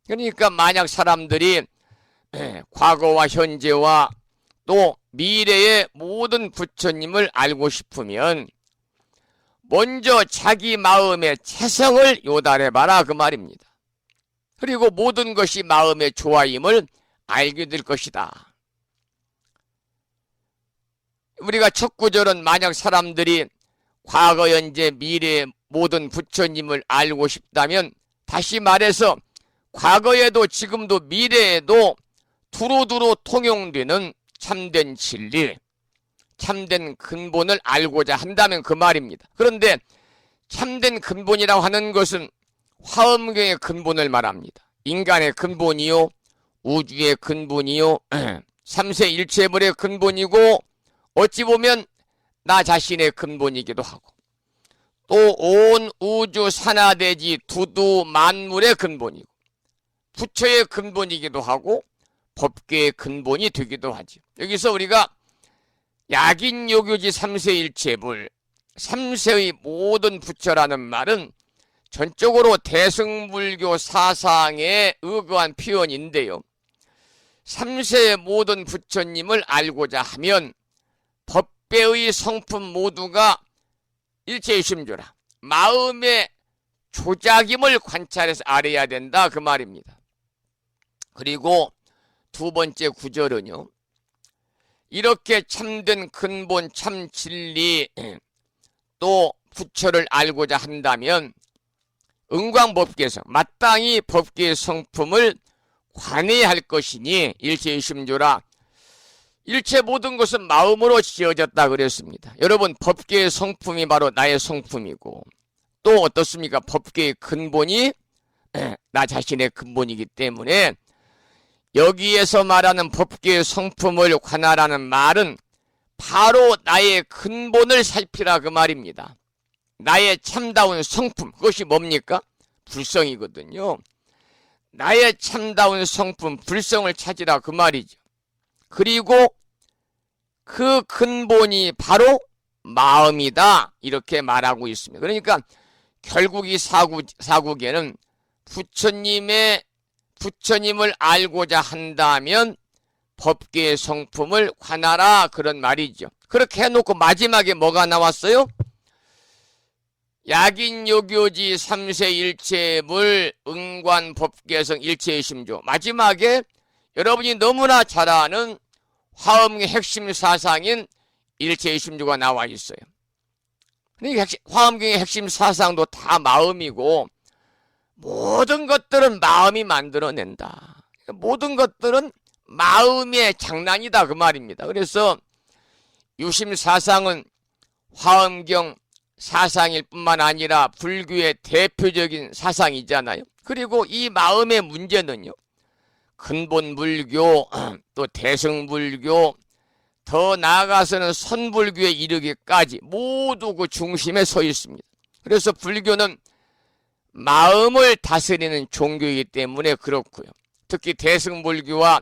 그러니까 만약 사람들이 과거와 현재와 또 미래의 모든 부처님을 알고 싶으면 먼저 자기 마음의 체성을 요달해봐라 그 말입니다. 그리고 모든 것이 마음의 좋아임을 알게 될 것이다. 우리가 첫 구절은 만약 사람들이 과거, 현재, 미래 모든 부처님을 알고 싶다면, 다시 말해서 과거에도 지금도 미래에도 두루두루 통용되는 참된 진리, 참된 근본을 알고자 한다면 그 말입니다. 그런데 참된 근본이라고 하는 것은 화엄경의 근본을 말합니다. 인간의 근본이요, 우주의 근본이요, 삼세일체물의 근본이고, 어찌 보면 나 자신의 근본이기도 하고, 또 온 우주 산하대지 두두 만물의 근본이고, 부처의 근본이기도 하고, 법계의 근본이 되기도 하죠. 여기서 우리가 약인요교지 삼세일체불, 삼세의 모든 부처라는 말은 전적으로 대승불교 사상에 의거한 표현인데요. 삼세의 모든 부처님을 알고자 하면 법배의 성품 모두가 일체심조라, 마음의 조작임을 관찰해서 알아야 된다 그 말입니다. 그리고 두 번째 구절은요, 이렇게 참된 근본 참 진리 또 부처를 알고자 한다면 은광법계에서 마땅히 법계의 성품을 관해야 할 것이니 일체심조라, 일체 모든 것은 마음으로 지어졌다 그랬습니다. 여러분, 법계의 성품이 바로 나의 성품이고, 또 어떻습니까? 법계의 근본이 나 자신의 근본이기 때문에 여기에서 말하는 법계의 성품을 관하라는 말은 바로 나의 근본을 살피라 그 말입니다. 나의 참다운 성품, 그것이 뭡니까? 불성이거든요. 나의 참다운 성품, 불성을 찾으라 그 말이죠. 그리고 그 근본이 바로 마음이다 이렇게 말하고 있습니다. 그러니까 결국 이 사국에는 부처님을 알고자 한다면 법계의 성품을 관하라 그런 말이죠. 그렇게 해놓고 마지막에 뭐가 나왔어요? 약인요교지 삼세일체물 응관법계성 일체심조. 마지막에 여러분이 너무나 잘 아는 화엄의 핵심 사상인 일체심조가 나와 있어요. 그러니까 화엄경의 핵심 사상도 다 마음이고, 모든 것들은 마음이 만들어낸다. 모든 것들은 마음의 장난이다 그 말입니다. 그래서 유심사상은 화엄경 사상일 뿐만 아니라 불교의 대표적인 사상이잖아요. 그리고 이 마음의 문제는요, 근본불교, 또 대승불교, 더 나아가서는 선불교에 이르기까지 모두 그 중심에 서 있습니다. 그래서 불교는 마음을 다스리는 종교이기 때문에 그렇고요. 특히 대승불교와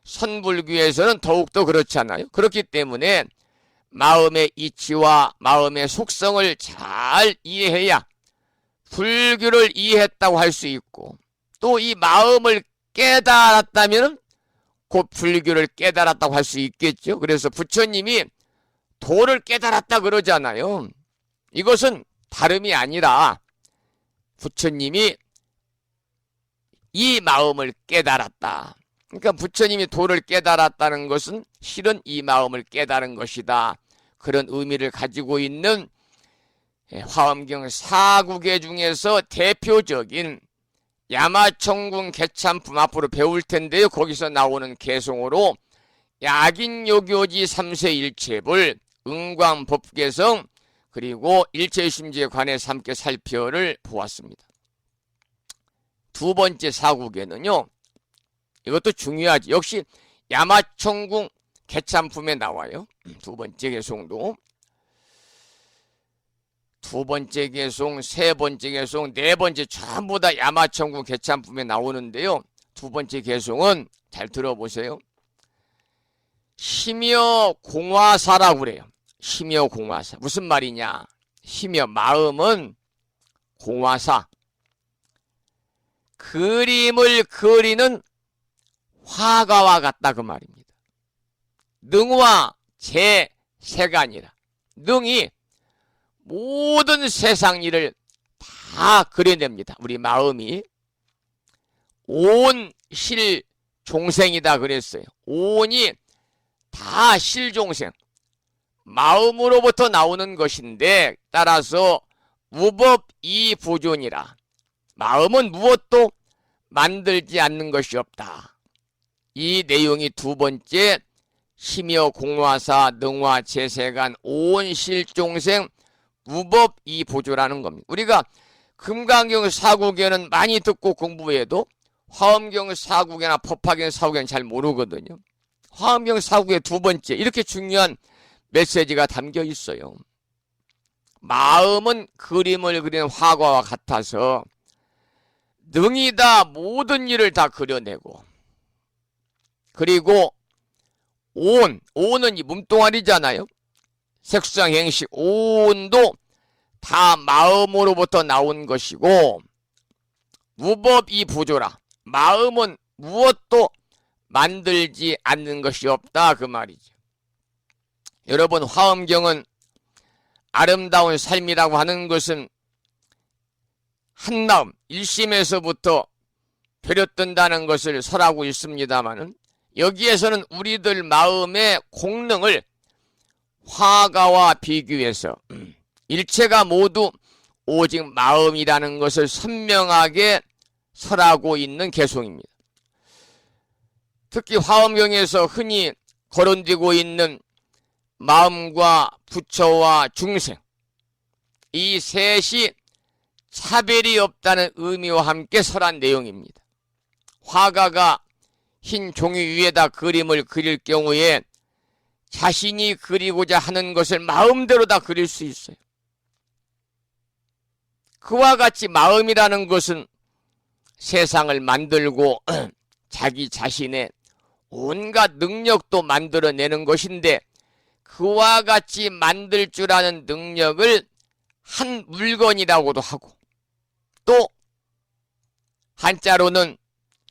선불교에서는 더욱더 그렇잖아요. 그렇기 때문에 마음의 이치와 마음의 속성을 잘 이해해야 불교를 이해했다고 할 수 있고, 또 이 마음을 깨달았다면 곧 불교를 깨달았다고 할 수 있겠죠. 그래서 부처님이 도를 깨달았다 그러잖아요. 이것은 다름이 아니라 부처님이 이 마음을 깨달았다. 그러니까 부처님이 도를 깨달았다는 것은 실은 이 마음을 깨달은 것이다. 그런 의미를 가지고 있는 화엄경 사국의 중에서 대표적인 야마청궁 개참품 앞으로 배울 텐데요. 거기서 나오는 개송어로 약인요교지 삼세일체불 응광법계성 그리고 일체심지에 관해서 함께 살펴를 보았습니다. 두 번째 사국에는요, 이것도 중요하지. 역시 야마청궁 개참품에 나와요. 두 번째 개송도. 두 번째 개송, 세 번째 개송, 네 번째 전부 다 야마청궁 개참품에 나오는데요. 두 번째 개송은 잘 들어보세요. 심여 공화사라고 그래요. 심여 공화사. 무슨 말이냐? 심여 마음은 공화사. 그림을 그리는 화가와 같다 그 말입니다. 능화 제세가 아니라 능이 모든 세상 일을 다 그려냅니다. 우리 마음이 온 실종생이다 그랬어요. 온이 다 실종생, 마음으로부터 나오는 것인데, 따라서 무법이부존이라, 마음은 무엇도 만들지 않는 것이 없다. 이 내용이 두 번째, 심여 공화사 능화 재세간 온실종생 무법이부조라는 겁니다. 우리가 금강경 사구계는 많이 듣고 공부해도 화엄경 사구계나 법화경 사구계는 잘 모르거든요. 화엄경 사구계 두 번째, 이렇게 중요한 메시지가 담겨 있어요. 마음은 그림을 그리는 화가와 같아서 능이다 모든 일을 다 그려내고, 그리고 온은 이 몸뚱아리잖아요. 색수상 행식 온도 다 마음으로부터 나온 것이고, 무법이부조라, 마음은 무엇도 만들지 않는 것이 없다 그 말이죠. 여러분, 화엄경은 아름다운 삶이라고 하는 것은 한마음 일심에서부터 배려뜬다는 것을 설하고 있습니다마는, 여기에서는 우리들 마음의 공능을 화가와 비교해서 일체가 모두 오직 마음이라는 것을 선명하게 설하고 있는 개송입니다. 특히 화엄경에서 흔히 거론되고 있는 마음과 부처와 중생, 이 셋이 차별이 없다는 의미와 함께 설한 내용입니다. 화가가 흰 종이 위에다 그림을 그릴 경우에 자신이 그리고자 하는 것을 마음대로 다 그릴 수 있어요. 그와 같이 마음이라는 것은 세상을 만들고 자기 자신의 온갖 능력도 만들어내는 것인데, 그와 같이 만들 줄 아는 능력을 한 물건이라고도 하고, 또 한자로는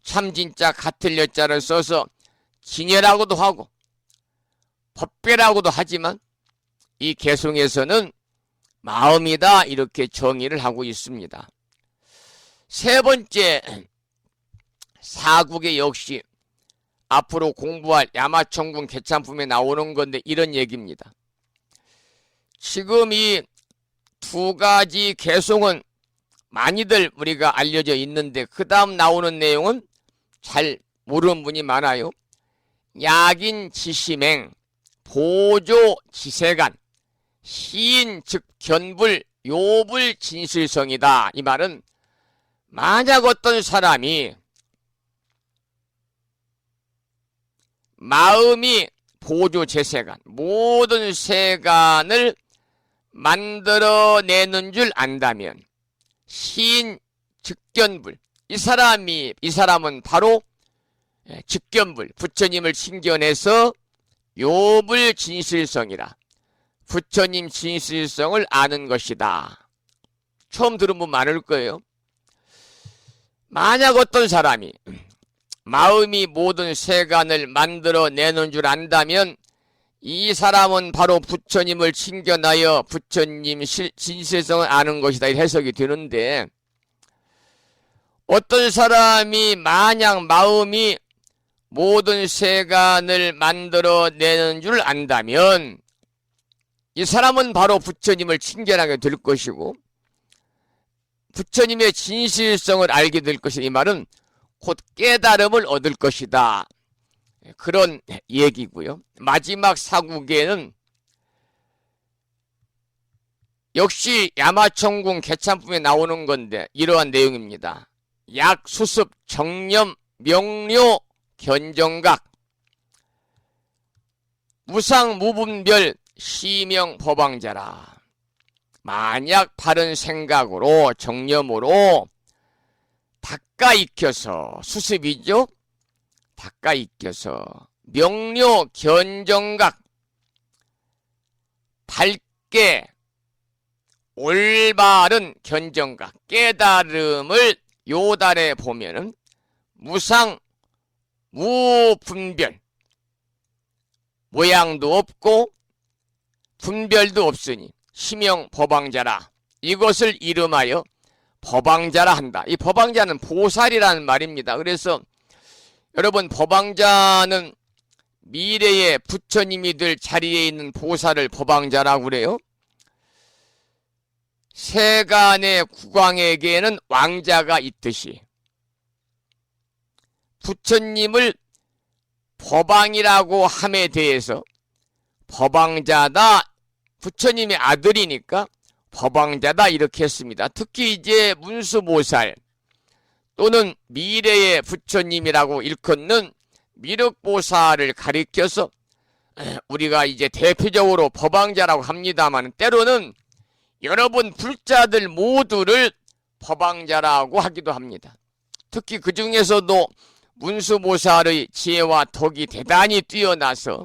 참진자 같을 여자를 써서 진예라고도 하고 법배라고도 하지만, 이 개송에서는 마음이다 이렇게 정의를 하고 있습니다. 세 번째, 사국의 역시 앞으로 공부할 야마천군 개참품에 나오는 건데 이런 얘기입니다. 지금 이 두 가지 개송은 많이들 우리가 알려져 있는데, 그 다음 나오는 내용은 잘 모르는 분이 많아요. 약인 지심행, 보조 지세간, 시인 즉 견불, 요불 진실성이다. 이 말은 만약 어떤 사람이 마음이 보조 재세간, 모든 세간을 만들어내는 줄 안다면, 시인 즉견불, 이 사람은 바로 즉견불, 부처님을 칭견해서 요불 진실성이라, 부처님 진실성을 아는 것이다. 처음 들은 분 많을 거예요. 만약 어떤 사람이 마음이 모든 세간을 만들어내는 줄 안다면, 이 사람은 바로 부처님을 칭견하여 부처님 진실성을 아는 것이다, 이 해석이 되는데, 어떤 사람이 만약 마음이 모든 세간을 만들어내는 줄 안다면, 이 사람은 바로 부처님을 칭견하게 될 것이고 부처님의 진실성을 알게 될 것이다. 이 말은 곧 깨달음을 얻을 것이다, 그런 얘기고요. 마지막 사국에는 역시 야마천궁 개참품에 나오는 건데 이러한 내용입니다. 약, 수습, 정념, 명료, 견정각, 무상, 무분별, 시명, 법왕자라. 만약 바른 생각으로 정념으로 닦아 익혀서, 수습이죠, 닦아 익혀서 명료, 견정각, 밝게 올바른 견정각, 깨달음을 요달해 보면은 무상, 무분별, 모양도 없고 분별도 없으니 심형 법왕자라. 이것을 이름하여 법왕자라 한다. 이 법왕자는 보살이라는 말입니다. 그래서 여러분, 법왕자는 미래의 부처님이 될 자리에 있는 보살을 법왕자라고 그래요. 세간의 국왕에게는 왕자가 있듯이 부처님을 법왕이라고 함에 대해서 법왕자다, 부처님의 아들이니까 법왕자다, 이렇게 했습니다. 특히 이제 문수보살 또는 미래의 부처님이라고 일컫는 미륵보살을 가리켜서 우리가 이제 대표적으로 법왕자라고 합니다만, 때로는 여러분 불자들 모두를 법왕자라고 하기도 합니다. 특히 그 중에서도 문수보살의 지혜와 덕이 대단히 뛰어나서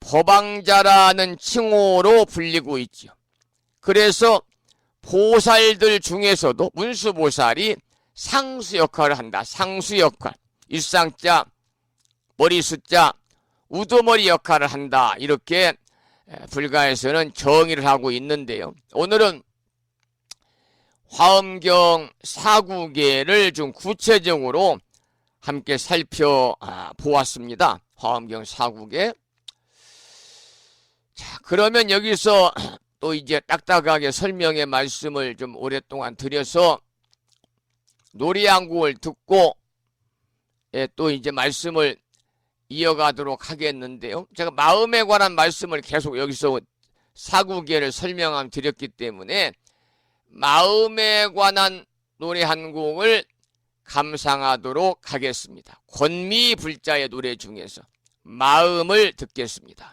법왕자라는 칭호로 불리고 있죠. 그래서 보살들 중에서도 문수보살이 상수 역할을 한다. 상수 역할, 일상자, 머리숫자, 우두머리 역할을 한다. 이렇게 불가에서는 정의를 하고 있는데요. 오늘은 화엄경 사구계를 좀 구체적으로 함께 살펴보았습니다. 화엄경 사구계. 자, 그러면 여기서 또 이제 딱딱하게 설명의 말씀을 좀 오랫동안 드려서 노래 한 곡을 듣고 또 이제 말씀을 이어가도록 하겠는데요. 제가 마음에 관한 말씀을 계속 여기서 사구계를 설명함 드렸기 때문에 마음에 관한 노래 한 곡을 감상하도록 하겠습니다. 권미불자의 노래 중에서 마음을 듣겠습니다.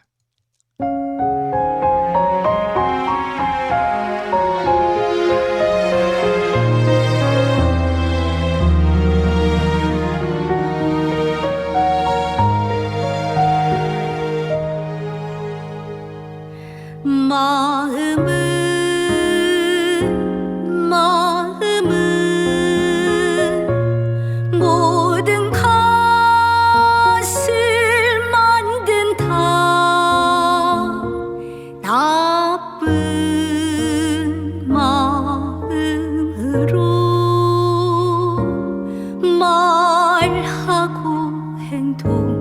마음은 모든 것을 만든다. 나쁜 마음으로 말하고 행동하면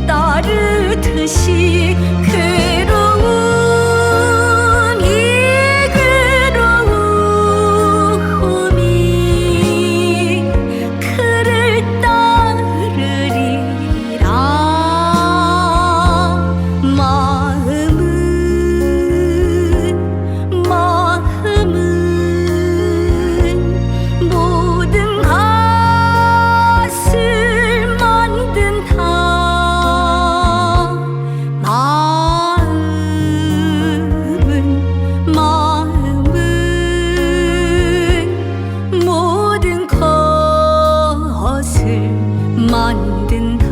따르듯이 괴로움이 그를 따르리라. 마음은 모든 것을 만든다. 모든 것을 만든다.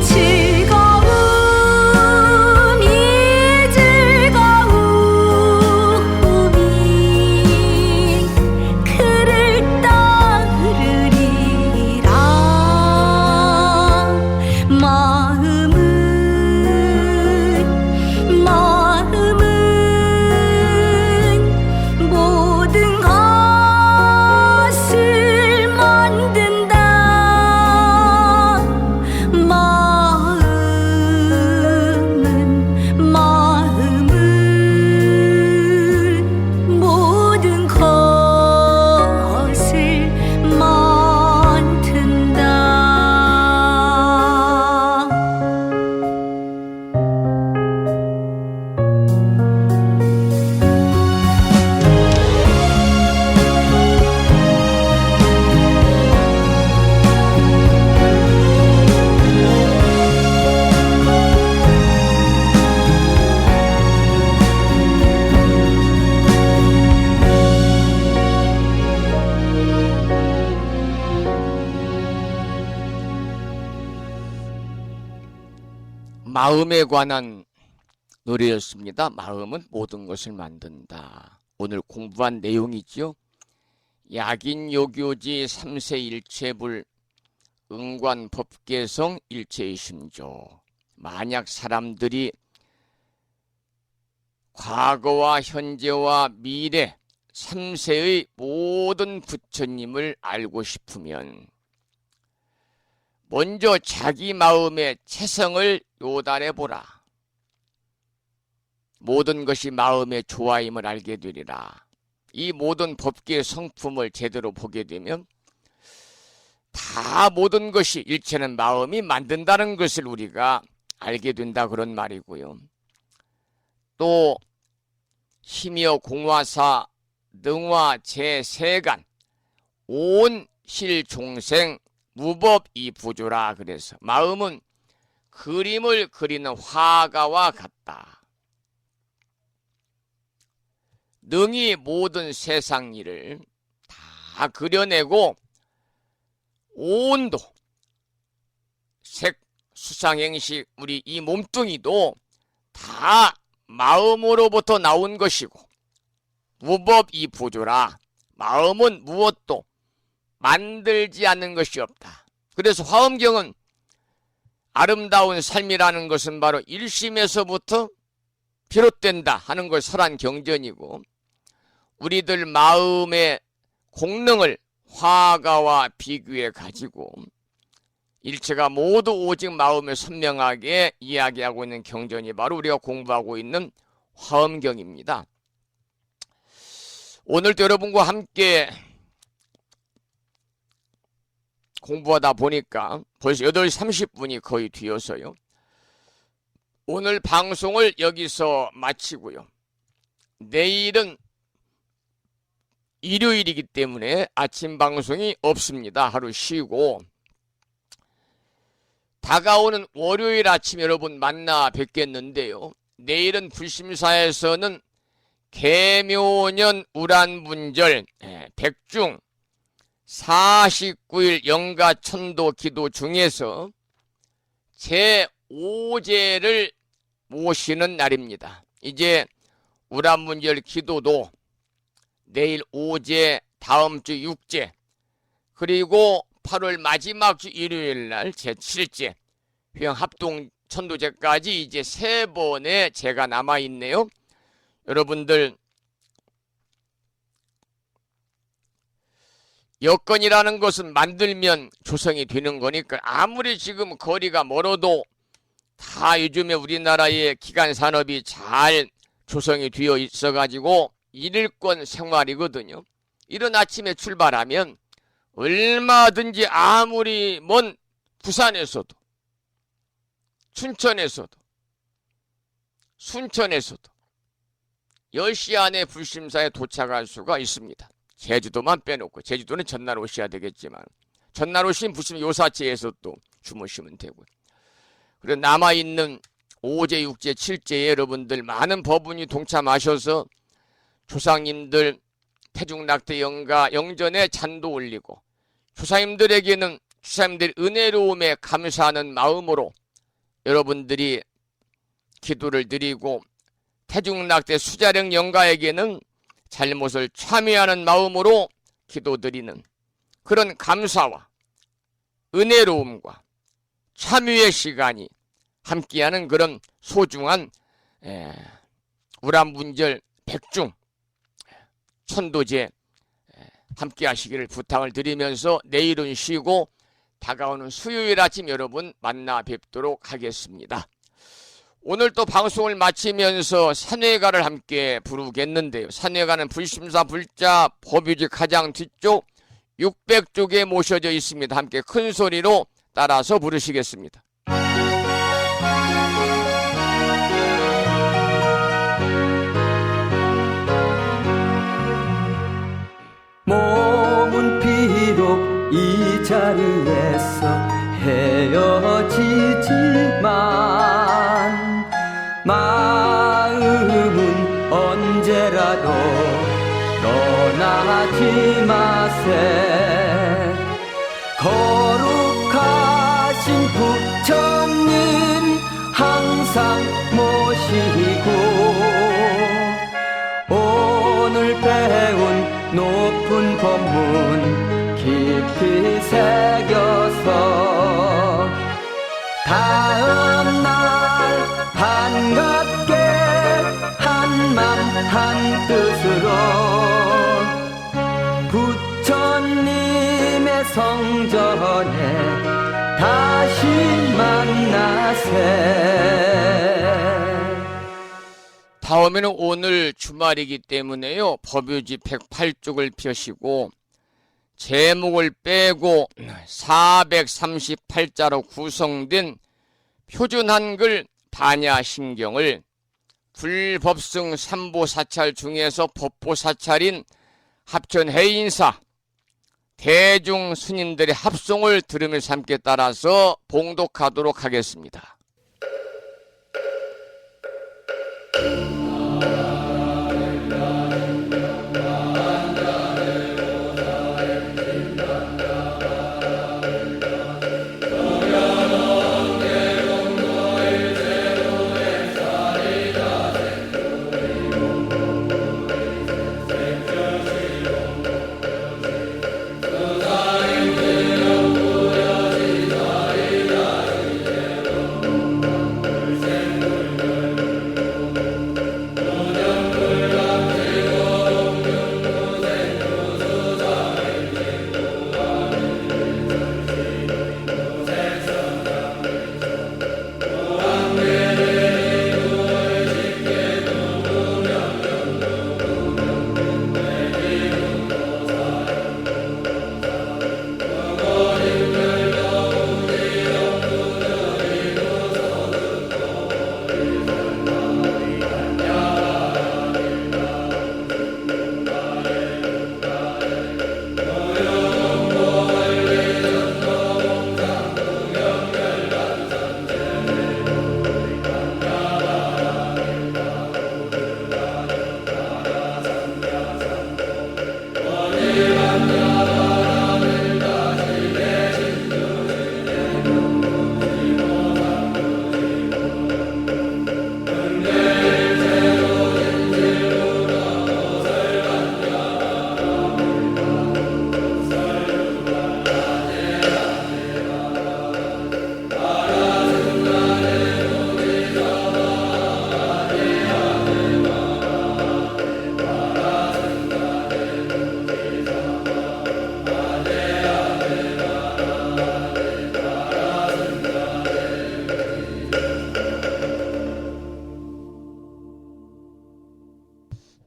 즐거움이 즐거움 마음에 관한 노래였습니다. 마음은 모든 것을 만든다. 오늘 공부한 내용이지요. 약인요교지 3세 일체불 응관법계성 일체의심조. 만약 사람들이 과거와 현재와 미래 3세의 모든 부처님을 알고 싶으면 먼저 자기 마음의 체성을 요단해보라. 모든 것이 마음의 조화임을 알게 되리라. 이 모든 법계의 성품을 제대로 보게 되면 다 모든 것이 일체는 마음이 만든다는 것을 우리가 알게 된다, 그런 말이고요. 또 힘여 공화사 능화 제세간 온 실종생 무법이 부조라. 그래서 마음은 그림을 그리는 화가와 같다. 능히 모든 세상 일을 다 그려내고 온도 색 수상행식 우리 이 몸뚱이도 다 마음으로부터 나온 것이고 무법이 부조라. 마음은 무엇도 만들지 않는 것이 없다. 그래서 화엄경은 아름다운 삶이라는 것은 바로 일심에서부터 비롯된다 하는 걸 설한 경전이고, 우리들 마음의 공능을 화가와 비교해 가지고 일체가 모두 오직 마음을 선명하게 이야기하고 있는 경전이 바로 우리가 공부하고 있는 화엄경입니다. 오늘도 여러분과 함께 공부하다 보니까 벌써 8시 30분이 거의 뒤어서요. 오늘 방송을 여기서 마치고요. 내일은 일요일이기 때문에 아침 방송이 없습니다. 하루 쉬고 다가오는 월요일 아침 여러분 만나 뵙겠는데요. 내일은 불심사에서는 계묘년 우란분절 백중 49일 영가천도 기도 중에서 제5제를 모시는 날입니다. 이제 우란분절 기도도 내일 5제, 다음 주 6제, 그리고 8월 마지막 주 일요일 날 제7제 휘영합동 천도제까지 이제 3번의 제가 남아있네요. 여러분들 여건이라는 것은 만들면 조성이 되는 거니까 아무리 지금 거리가 멀어도 다 요즘에 우리나라의 기간산업이 잘 조성이 되어 있어가지고 일일권 생활이거든요. 이른 아침에 출발하면 얼마든지 아무리 먼 부산에서도 춘천에서도 순천에서도 10시 안에 불심사에 도착할 수가 있습니다. 제주도만 빼놓고, 제주도는 전날 오셔야 되겠지만 전날 오신 불심 요사체에서 또 주무시면 되고요. 그리고 남아있는 5제, 6제, 7제에 여러분들 많은 법운이 동참하셔서 조상님들 태중낙태 영가 영전에 잔도 올리고 조상님들에게는 조상님들의 은혜로움에 감사하는 마음으로 여러분들이 기도를 드리고, 태중낙태 수자령 영가에게는 잘못을 참여하는 마음으로 기도드리는 그런 감사와 은혜로움과 참여의 시간이 함께하는 그런 소중한 우란분절 백중 천도제 함께 하시기를 부탁을 드리면서 내일은 쉬고 다가오는 수요일 아침 여러분 만나 뵙도록 하겠습니다. 오늘 또 방송을 마치면서 산회가를 함께 부르겠는데요. 산회가는 불심사 불자 법유지 가장 뒤쪽 600쪽에 모셔져 있습니다. 함께 큰 소리로 따라서 부르시겠습니다. 몸은 비록 이 자리에서 헤어지지만 마음은 언제라도 떠나지 마세. 거룩하신 부처님 항상 모시고 오늘 배운 높은 법문 깊이 새겨서 다음날 반갑게 한맘 한뜻으로 부처님의 성전에 다시 만나세. 다음에는 오늘 주말이기 때문에요. 법요지 108쪽을 펴시고 제목을 빼고 438자로 구성된 표준 한글 반야심경을 불법승 삼보사찰 중에서 법보사찰인 합천해인사 대중 스님들의 합송을 들으면서 함께 따라서 봉독하도록 하겠습니다.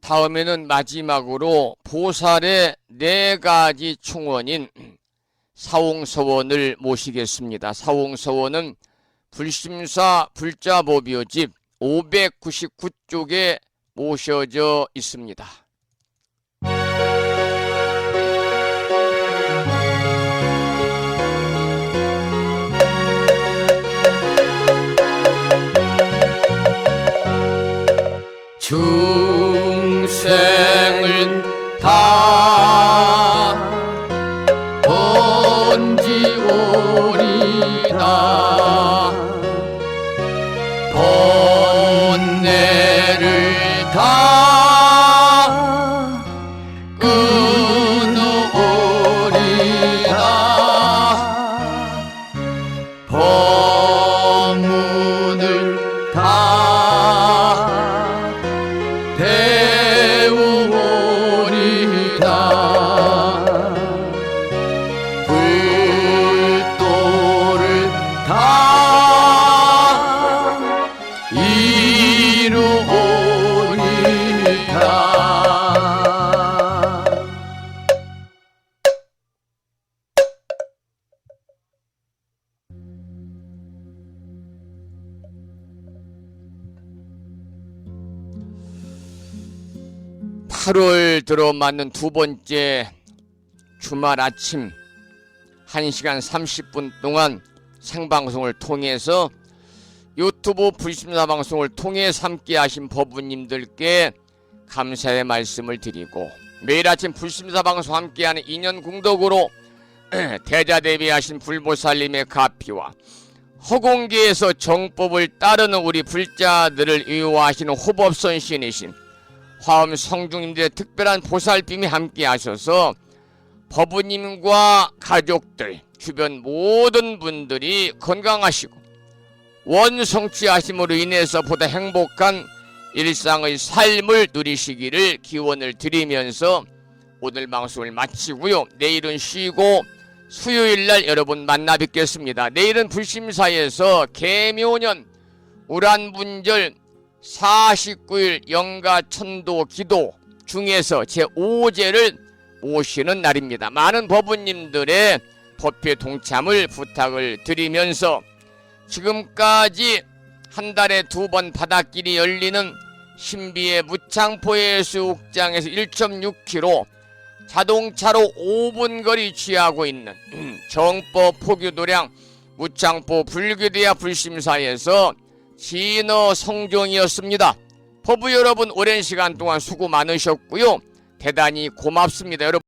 다음에는 마지막으로 보살의 4가지 충원인 사홍서원을 모시겠습니다. 사홍서원은 불심사 불자법요집 599쪽에 모셔져 있습니다. 중생을 다 번지오리다 번뇌를 다 끊어오리다 법문을 다 배우오리다 불도를 다 이루오리다. (8월) 들어 맞는 2번째 주말 아침 1시간 30분 동안 생방송을 통해서 유튜브 불심사 방송을 통해 함께 하신 법부님들께 감사의 말씀을 드리고, 매일 아침 불심사 방송 함께하는 인연 공덕으로 대자대비하신 불보살님의 가피와 허공계에서 정법을 따르는 우리 불자들을 위로하시는 호법선신이신 화엄 성중님들의 특별한 보살핌이 함께 하셔서 법부님과 가족들, 주변 모든 분들이 건강하시고 원성취하심으로 인해서 보다 행복한 일상의 삶을 누리시기를 기원을 드리면서 오늘 방송을 마치고요. 내일은 쉬고 수요일날 여러분 만나 뵙겠습니다. 내일은 불심사에서 계묘년 우란분절 49일 영가천도 기도 중에서 제5제를 모시는 날입니다. 많은 법부님들의 법회 동참을 부탁을 드리면서 지금까지 한 달에 2번 바닷길이 열리는 신비의 무창포해수욕장에서 1.6km 자동차로 5분 거리 취하고 있는 정법 포교도량 무창포 불교대학 불심사에서 진어 성종이었습니다. 법부 여러분 오랜 시간 동안 수고 많으셨고요. 대단히 고맙습니다. 여러분.